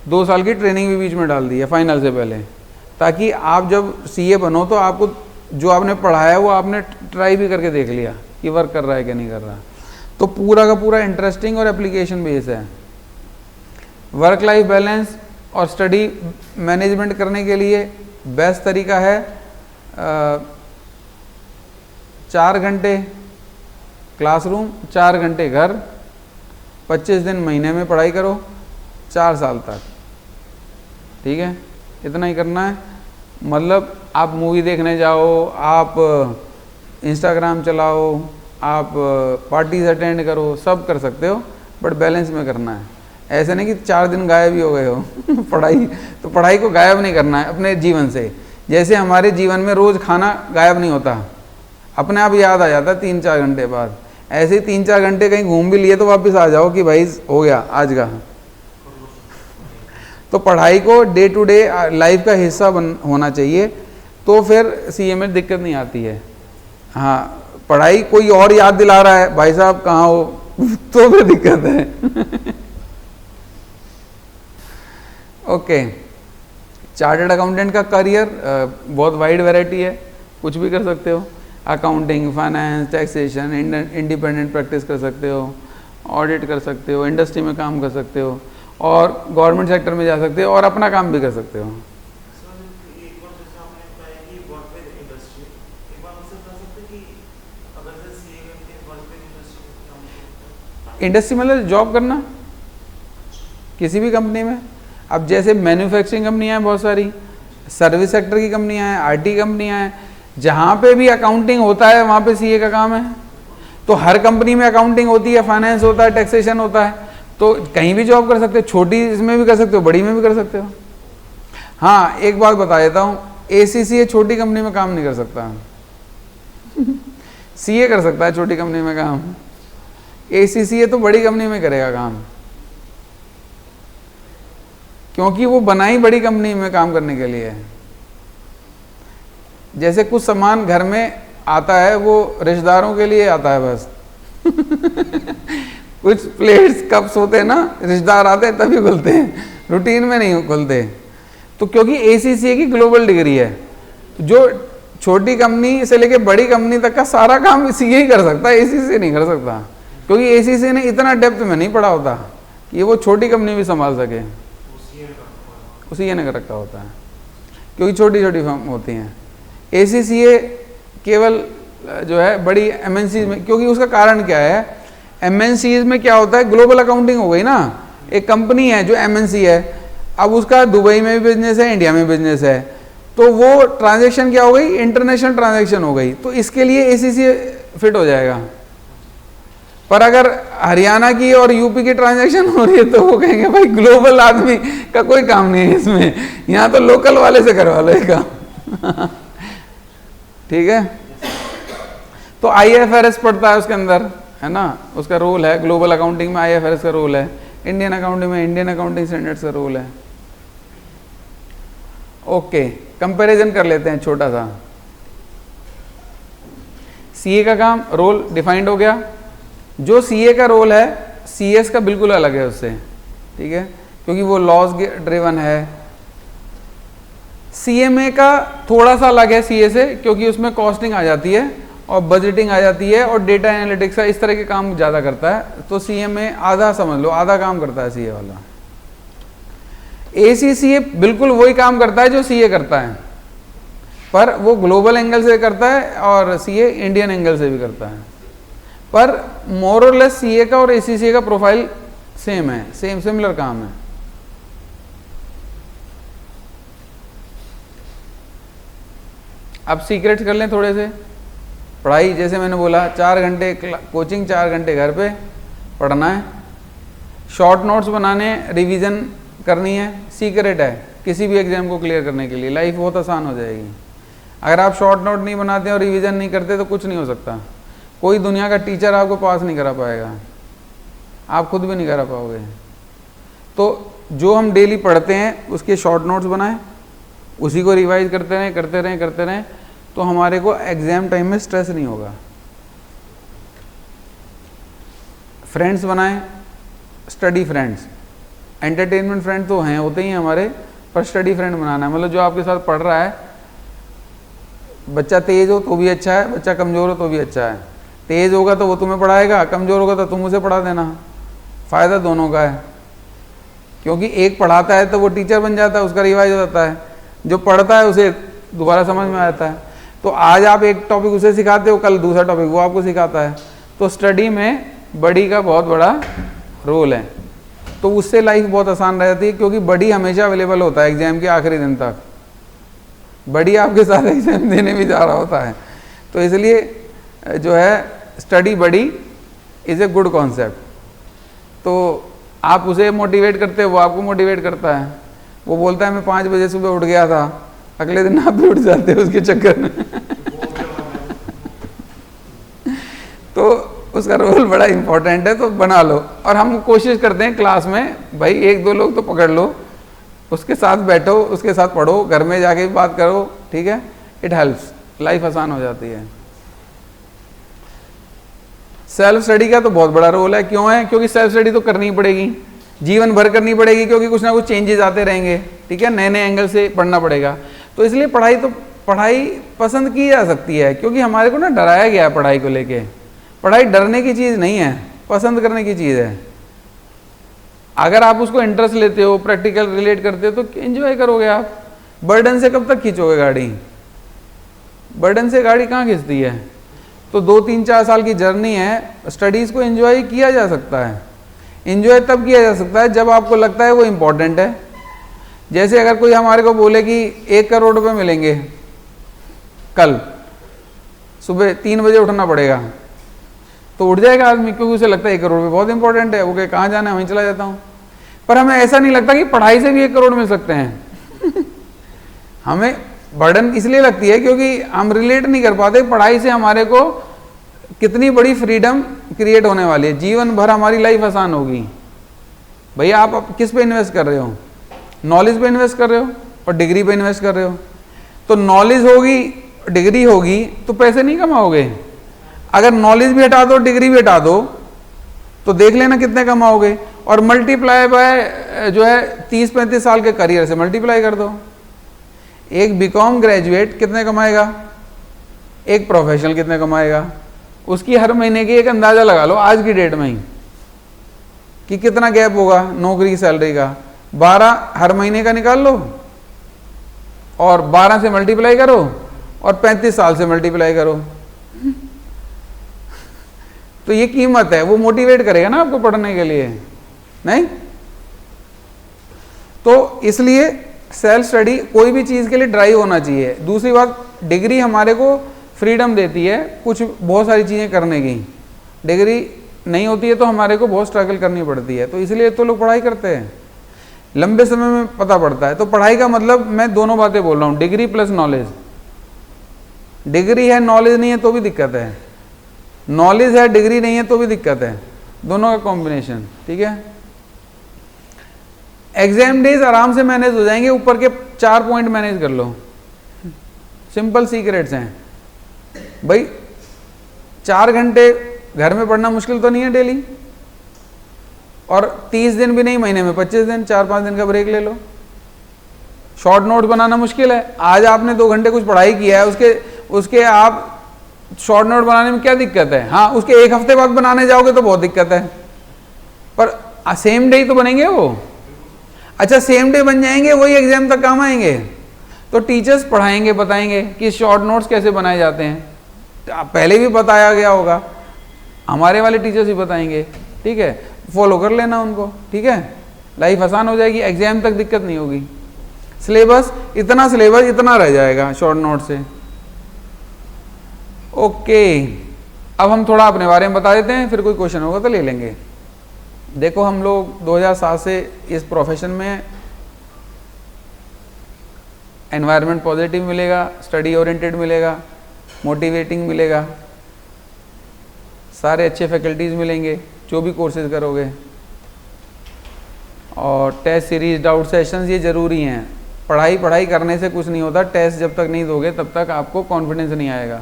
2 साल की ट्रेनिंग भी बीच में डाल दी है फाइनल से पहले, ताकि आप जब सीए बनो तो आपको जो आपने पढ़ाया है वो आपने ट्राई भी करके देख लिया कि वर्क कर रहा है कि नहीं कर रहा। तो पूरा का पूरा इंटरेस्टिंग और एप्लीकेशन बेस है। वर्क लाइफ बैलेंस और स्टडी मैनेजमेंट करने के लिए बेस्ट तरीका है 4 घंटे क्लासरूम, 4 घंटे घर, 25 दिन महीने में पढ़ाई करो 4 साल तक। ठीक है, इतना ही करना है। मतलब आप मूवी देखने जाओ, आप इंस्टाग्राम चलाओ, आप पार्टीज अटेंड करो, सब कर सकते हो, बट बैलेंस में करना है। ऐसे नहीं कि 4 दिन गायब ही हो गए हो पढ़ाई, तो पढ़ाई को गायब नहीं करना है अपने जीवन से। जैसे हमारे जीवन में रोज़ खाना गायब नहीं होता, अपने आप याद आ जाता 3-4 घंटे बाद, ऐसे ही 3-4 घंटे कहीं घूम भी लिए तो वापस आ जाओ कि भाई हो गया आज का। तो पढ़ाई को डे टू डे लाइफ का हिस्सा होना चाहिए, तो फिर सीए में दिक्कत नहीं आती है। हाँ, पढ़ाई कोई और याद दिला रहा है भाई साहब कहाँ हो तो फिर दिक्कत है। ओके, चार्टर्ड अकाउंटेंट का करियर बहुत वाइड वैरायटी है, कुछ भी कर सकते हो। Accounting, finance, taxation, independent practice कर सकते हो, ऑडिट कर सकते हो, इंडस्ट्री में काम कर सकते हो, और गवर्नमेंट सेक्टर में जा सकते हो, और अपना काम भी कर सकते हो। इंडस्ट्री मतलब जॉब करना किसी भी कंपनी में। अब जैसे मैन्युफैक्चरिंग कंपनियां हैं बहुत सारी, सर्विस सेक्टर की कंपनियां हैं, आईटी कंपनियां हैं, जहाँ पे भी अकाउंटिंग होता है वहाँ पे सीए का काम है। तो हर कंपनी में अकाउंटिंग होती है, फाइनेंस होता है, टैक्सेशन होता है, तो कहीं भी जॉब कर सकते हो, छोटी इसमें भी कर सकते हो, बड़ी में भी कर सकते हो। हाँ, एक बात बता देता हूँ, एसीसीए छोटी कंपनी में काम नहीं कर सकता सीए कर सकता है छोटी कंपनी में काम, एसीसीए तो बड़ी कंपनी में करेगा काम, क्योंकि वो बनाई बड़ी कंपनी में काम करने के लिए है। जैसे कुछ सामान घर में आता है वो रिश्तेदारों के लिए आता है बस कुछ प्लेट्स कप्स होते हैं ना, रिश्तेदार आते हैं तभी खुलते हैं, रूटीन में नहीं खुलते। तो क्योंकि एसीसीए की ग्लोबल डिग्री है, जो छोटी कंपनी से लेके बड़ी कंपनी तक का सारा काम सीए ही कर सकता है, एसीसीए नहीं कर सकता, क्योंकि एसीसीए ने इतना डेप्थ में नहीं पढ़ा होता कि वो छोटी कंपनी भी संभाल सके, उसी ने कर रखा होता है, क्योंकि छोटी छोटी फर्म होती हैं। एसीसीए केवल जो है बड़ी एमएनसी में, क्योंकि उसका कारण क्या है, एमएनसी में क्या होता है, ग्लोबल अकाउंटिंग हो गई ना। एक कंपनी है जो एमएनसी है, अब उसका दुबई में भी बिजनेस है, इंडिया में बिजनेस है, तो वो ट्रांजैक्शन क्या हो गई, इंटरनेशनल ट्रांजैक्शन हो गई, तो इसके लिए एसीसीए फिट हो जाएगा। पर अगर हरियाणा की और यूपी की ट्रांजैक्शन हो रही है तो वो कहेंगे भाई ग्लोबल आदमी का कोई काम नहीं है इसमें, यहाँ तो लोकल वाले से करवा लो ये काम ठीक है। तो आईएफआरएस पड़ता है उसके अंदर, है ना, उसका रोल है। ग्लोबल अकाउंटिंग में आईएफआरएस का रोल है, इंडियन अकाउंटिंग में इंडियन अकाउंटिंग स्टैंडर्ड्स का रोल है। ओके, कंपैरिजन कर लेते हैं छोटा सा। सीए का काम रोल डिफाइंड हो गया। जो सीए का रोल है CS का बिल्कुल अलग है उससे, ठीक है, क्योंकि वो लॉस ड्रिवन है। CMA का थोड़ा सा अलग है CA से, क्योंकि उसमें कॉस्टिंग आ जाती है और बजटिंग आ जाती है और डेटा एनालिटिक्स का इस तरह के काम ज़्यादा करता है। तो CMA आधा समझ लो, आधा काम करता है CA वाला। ACCA बिल्कुल वही काम करता है जो CA करता है, पर वो ग्लोबल एंगल से करता है और CA इंडियन एंगल से भी करता है। पर मोर और लेस CA का और ACCA का प्रोफाइल सेम है, सिमिलर काम है। अब सीक्रेट्स कर लें थोड़े से। पढ़ाई जैसे मैंने बोला 4 घंटे कोचिंग, 4 घंटे घर पे पढ़ना है, शॉर्ट नोट्स बनाने, रिवीजन करनी है। सीक्रेट है किसी भी एग्जाम को क्लियर करने के लिए, लाइफ बहुत आसान हो जाएगी। अगर आप शॉर्ट नोट नहीं बनाते और रिवीजन नहीं करते तो कुछ नहीं हो सकता। कोई दुनिया का टीचर आपको पास नहीं करा पाएगा, आप खुद भी नहीं करा पाओगे। तो जो हम डेली पढ़ते हैं उसके शॉर्ट नोट्स बनाएं, उसी को रिवाइज करते रहें, तो हमारे को एग्जाम टाइम में स्ट्रेस नहीं होगा। फ्रेंड्स बनाएं, स्टडी फ्रेंड्स। एंटरटेनमेंट फ्रेंड तो हैं, होते ही हैं हमारे, पर स्टडी फ्रेंड बनाना है। मतलब जो आपके साथ पढ़ रहा है, बच्चा तेज हो तो भी अच्छा है, बच्चा कमज़ोर हो तो भी अच्छा है। तेज होगा तो वो तुम्हें पढ़ाएगा, कमज़ोर होगा तो तुम उसे पढ़ा देना। फ़ायदा दोनों का है, क्योंकि एक पढ़ाता है तो वो टीचर बन जाता है, उसका रिवाइज हो जाता है। जो पढ़ता है उसे दोबारा समझ में आता है। तो आज आप एक टॉपिक उसे सिखाते हो, कल दूसरा टॉपिक वो आपको सिखाता है। तो स्टडी में बड़ी का बहुत बड़ा रोल है। तो उससे लाइफ बहुत आसान रह जाती है, क्योंकि बड़ी हमेशा अवेलेबल होता है एग्जाम के आखिरी दिन तक। बड़ी आपके साथ एग्जाम देने भी जा रहा होता है। तो इसलिए जो है स्टडी बड़ी इज़ ए गुड कॉन्सेप्ट। तो आप उसे मोटिवेट करते हो, वो आपको मोटिवेट करता है। वो बोलता है मैं 5 बजे सुबह उठ गया था, अगले दिन आप भी उठ जाते हो उसके चक्कर में। तो उसका रोल बड़ा इंपॉर्टेंट है, तो बना लो। और हम कोशिश करते हैं क्लास में भाई 1-2 लोग तो पकड़ लो, उसके साथ बैठो, उसके साथ पढ़ो, घर में जाके भी बात करो, ठीक है। इट हेल्प्स, लाइफ आसान हो जाती है। सेल्फ स्टडी का तो बहुत बड़ा रोल है। क्यों है? क्योंकि सेल्फ स्टडी तो करनी ही पड़ेगी, जीवन भर करनी पड़ेगी, क्योंकि कुछ ना कुछ चेंजेस आते रहेंगे, ठीक है। नए नए एंगल से पढ़ना पड़ेगा। तो इसलिए पढ़ाई पसंद की जा सकती है, क्योंकि हमारे को ना डराया गया है पढ़ाई को लेके। पढ़ाई डरने की चीज़ नहीं है, पसंद करने की चीज़ है। अगर आप उसको इंटरेस्ट लेते हो, प्रैक्टिकल रिलेट करते हो, तो एंजॉय करोगे आप। बर्डन से कब तक खींचोगे गाड़ी? बर्डन से गाड़ी कहाँ खींचती है? तो 2-3-4 साल की जर्नी है, स्टडीज़ को एंजॉय किया जा सकता है। एंजॉय तब किया जा सकता है जब आपको लगता है वो इम्पोर्टेंट है। जैसे अगर कोई हमारे को बोले कि 1 करोड़ रुपए मिलेंगे कल, सुबह 3 बजे उठना पड़ेगा, तो उठ जाएगा आदमी, क्योंकि उसे लगता है 1 करोड़ रुपये बहुत इंपॉर्टेंट है। वो कहे कहाँ जाना है, वहीं चला जाता हूँ। पर हमें ऐसा नहीं लगता कि पढ़ाई से भी 1 करोड़ मिल सकते हैं। हमें बर्डन इसलिए लगती है क्योंकि हम रिलेट नहीं कर पाते पढ़ाई से हमारे को कितनी बड़ी फ्रीडम क्रिएट होने वाली है, जीवन भर हमारी लाइफ आसान होगी। भैया आप किस पे इन्वेस्ट कर रहे हो? नॉलेज पे इन्वेस्ट कर रहे हो और डिग्री पे इन्वेस्ट कर रहे हो। तो नॉलेज होगी, डिग्री होगी, तो पैसे नहीं कमाओगे। अगर नॉलेज भी हटा दो, डिग्री भी हटा दो, तो देख लेना कितने कमाओगे। और मल्टीप्लाई बाय जो है 30-35 साल के करियर से मल्टीप्लाई कर दो। एक बीकॉम ग्रेजुएट कितने कमाएगा, एक प्रोफेशनल कितने कमाएगा, उसकी हर महीने की एक अंदाजा लगा लो आज की डेट में ही कि कितना गैप होगा नौकरी की सैलरी का। 12 हर महीने का निकाल लो और 12 से मल्टीप्लाई करो और 35 साल से मल्टीप्लाई करो। तो ये कीमत है, वो मोटिवेट करेगा ना आपको पढ़ने के लिए, नहीं? तो इसलिए सेल्फ स्टडी कोई भी चीज़ के लिए ड्राइव होना चाहिए। दूसरी बात, डिग्री हमारे को फ्रीडम देती है कुछ बहुत सारी चीज़ें करने की। डिग्री नहीं होती है तो हमारे को बहुत स्ट्रगल करनी पड़ती है। तो इसलिए तो लोग पढ़ाई करते हैं, लंबे समय में पता पड़ता है। तो पढ़ाई का मतलब मैं दोनों बातें बोल रहा हूँ, डिग्री प्लस नॉलेज। डिग्री है, नॉलेज नहीं है तो भी दिक्कत है, नॉलेज है, डिग्री नहीं है तो भी दिक्कत है, दोनों का कॉम्बिनेशन, ठीक है। एग्जाम डेज आराम से मैनेज हो जाएंगे, ऊपर के 4 पॉइंट मैनेज कर लो, सिंपल सीक्रेट्स हैं भाई। 4 घंटे घर में पढ़ना मुश्किल तो नहीं है डेली, और 30 दिन भी नहीं, महीने में 25 दिन, 4-5 दिन का ब्रेक ले लो। शॉर्ट नोट्स बनाना मुश्किल है, आज आपने 2 घंटे कुछ पढ़ाई किया है, उसके आप शॉर्ट नोट बनाने में क्या दिक्कत है? हाँ, उसके 1 हफ्ते बाद बनाने जाओगे तो बहुत दिक्कत है, पर सेम डे ही तो बनेंगे वो। अच्छा, सेम डे बन जाएंगे, वही एग्जाम तक काम आएंगे। तो टीचर्स पढ़ाएंगे, बताएंगे कि शॉर्ट नोट्स कैसे बनाए जाते हैं, पहले भी बताया गया होगा, हमारे वाले टीचर्स ही बताएंगे, ठीक है, फॉलो कर लेना उनको, ठीक है, लाइफ आसान हो जाएगी, एग्जाम तक दिक्कत नहीं होगी। सिलेबस इतना रह जाएगा शॉर्ट नोट से। ओके, अब हम थोड़ा अपने बारे में बता देते हैं, फिर कोई क्वेश्चन होगा तो ले लेंगे। देखो, हम लोग 2007 से इस प्रोफेशन में, एनवायरनमेंट पॉजिटिव मिलेगा, स्टडी ओरिएंटेड मिलेगा, मोटिवेटिंग मिलेगा, सारे अच्छे फैकल्टीज़ मिलेंगे जो भी कोर्सेज करोगे, और टेस्ट सीरीज, डाउट सेशंस ये ज़रूरी हैं। पढ़ाई करने से कुछ नहीं होता, टेस्ट जब तक नहीं दोगे तब तक आपको कॉन्फिडेंस नहीं आएगा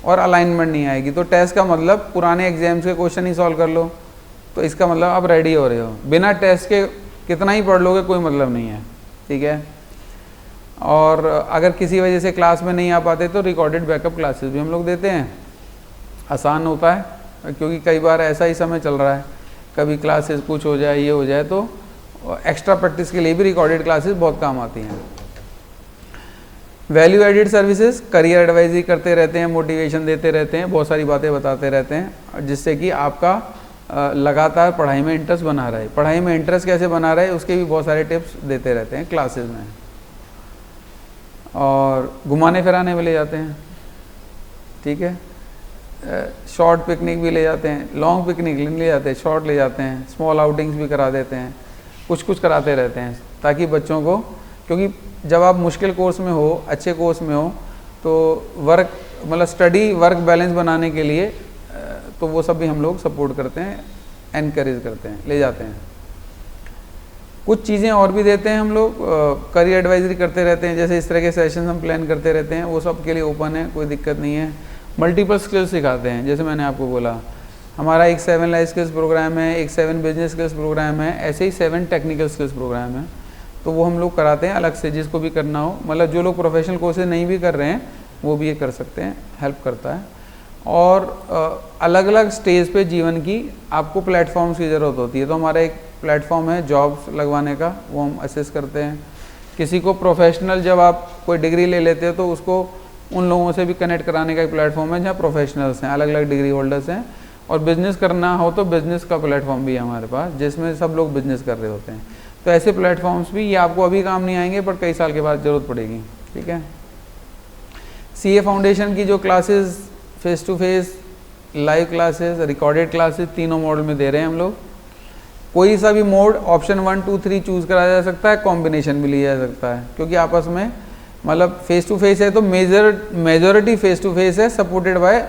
और अलाइनमेंट नहीं आएगी। तो टेस्ट का मतलब पुराने एग्जाम्स के क्वेश्चन ही सॉल्व कर लो, तो इसका मतलब आप रेडी हो रहे हो। बिना टेस्ट के कितना ही पढ़ लोगे कोई मतलब नहीं है, ठीक है। और अगर किसी वजह से क्लास में नहीं आ पाते तो रिकॉर्डेड बैकअप क्लासेस भी हम लोग देते हैं, आसान होता है, क्योंकि कई बार ऐसा ही समय चल रहा है, कभी क्लासेस कुछ हो जाए, ये हो जाए, तो एक्स्ट्रा प्रैक्टिस के लिए भी रिकॉर्डेड क्लासेस बहुत काम आती हैं। Value added services, career advisory करते रहते हैं, मोटिवेशन देते रहते हैं, बहुत सारी बातें बताते रहते हैं, जिससे कि आपका लगातार पढ़ाई में इंटरेस्ट बना रहे। पढ़ाई में इंटरेस्ट कैसे बना रहे, उसके भी बहुत सारे टिप्स देते रहते हैं क्लासेस में। और घुमाने फिराने में ले जाते हैं, ठीक है, शॉर्ट पिकनिक भी ले जाते हैं, लॉन्ग पिकनिक ले जाते हैं, शॉर्ट ले जाते हैं, स्मॉल आउटिंग्स भी करा देते हैं, कुछ कराते रहते हैं, ताकि बच्चों को, क्योंकि जब आप मुश्किल कोर्स में हो, अच्छे कोर्स में हो, तो वर्क मतलब स्टडी वर्क बैलेंस बनाने के लिए तो वो सब भी हम लोग सपोर्ट करते हैं, एनकरेज करते हैं, ले जाते हैं। कुछ चीज़ें और भी देते हैं हम लोग, करियर एडवाइजरी करते रहते हैं, जैसे इस तरह के सेशन हम प्लान करते रहते हैं, वो सब के लिए ओपन है, कोई दिक्कत नहीं है। मल्टीपल स्किल्स सिखाते हैं, जैसे मैंने आपको बोला, हमारा एक 7 लाइफ स्किल्स प्रोग्राम है, एक 7 बिजनेस स्किल्स प्रोग्राम है, ऐसे ही 7 टेक्निकल स्किल्स प्रोग्राम है, तो वो हम लोग कराते हैं अलग से, जिसको भी करना हो, मतलब जो लोग प्रोफेशनल कोर्सेज नहीं भी कर रहे हैं वो भी ये कर सकते हैं, हेल्प करता है। और अलग अलग स्टेज पे जीवन की आपको प्लेटफॉर्म्स की ज़रूरत होती है, तो हमारा एक प्लेटफॉर्म है जॉब्स लगवाने का, वो हम असेस करते हैं। किसी को प्रोफेशनल, जब आप कोई डिग्री ले लेते हो तो उसको उन लोगों से भी कनेक्ट कराने का एक प्लेटफॉर्म है जहाँ प्रोफेशनल्स हैं, अलग अलग डिग्री होल्डर्स हैं। और बिज़नेस करना हो तो बिज़नेस का प्लेटफॉर्म भी है हमारे पास, जिसमें सब लोग बिज़नेस कर रहे होते हैं। तो ऐसे प्लेटफॉर्म्स भी, ये आपको अभी काम नहीं आएंगे पर कई साल के बाद ज़रूरत पड़ेगी, ठीक है। CA फाउंडेशन की जो classes, face to face, live classes, recorded classes, तीनों मोड में दे रहे हैं हम लोग। कोई सा भी मोड, ऑप्शन 1, 2, 3 चूज़ करा जा सकता है, कॉम्बिनेशन भी लिया जा सकता है, क्योंकि आपस में मतलब फेस टू फेस है तो मेजॉरिटी फेस टू फेस है, supported by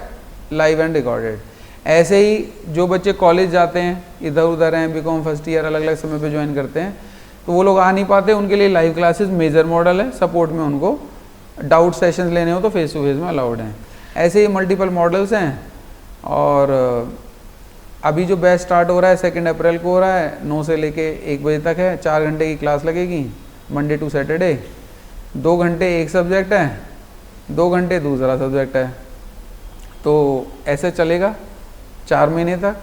live and recorded. ऐसे ही जो बच्चे कॉलेज जाते हैं, इधर उधर हैं, बीकॉम फर्स्ट ईयर, अलग अलग समय पे ज्वाइन करते हैं, तो वो लोग आ नहीं पाते, उनके लिए लाइव क्लासेस मेजर मॉडल है, सपोर्ट में उनको डाउट सेशंस लेने हो तो फेस टू फेस में अलाउड हैं। ऐसे ही मल्टीपल मॉडल्स हैं। और अभी जो बैच स्टार्ट हो रहा है 2 अप्रैल को हो रहा है, 9 से लेके 1 बजे तक है, 4 घंटे की क्लास लगेगी, मंडे टू सैटरडे। 2 घंटे एक सब्जेक्ट है, 2 घंटे दूसरा सब्जेक्ट है, तो ऐसे चलेगा 4 महीने तक।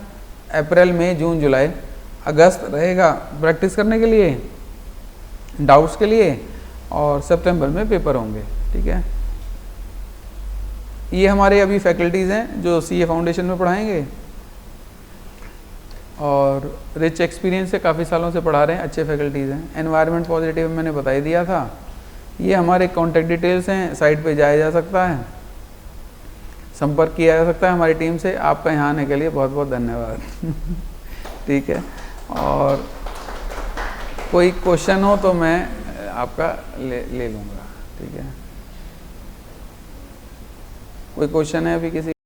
अप्रैल, मई, जून, जुलाई, अगस्त रहेगा प्रैक्टिस करने के लिए, डाउट्स के लिए, और सितंबर में पेपर होंगे, ठीक है। ये हमारे अभी फैकल्टीज़ हैं जो CA फाउंडेशन में पढ़ाएंगे, और रिच एक्सपीरियंस से काफ़ी सालों से पढ़ा रहे हैं, अच्छे फैकल्टीज़ हैं। एनवायरनमेंट पॉजिटिव मैंने बता ही दिया था। ये हमारे कॉन्टैक्ट डिटेल्स हैं, साइट पे जाया जा सकता है, संपर्क किया जा सकता है हमारी टीम से। आपका यहाँ आने के लिए बहुत बहुत धन्यवाद। ठीक है, और कोई क्वेश्चन हो तो मैं आपका ले लूँगा, ठीक है। कोई क्वेश्चन है अभी किसी?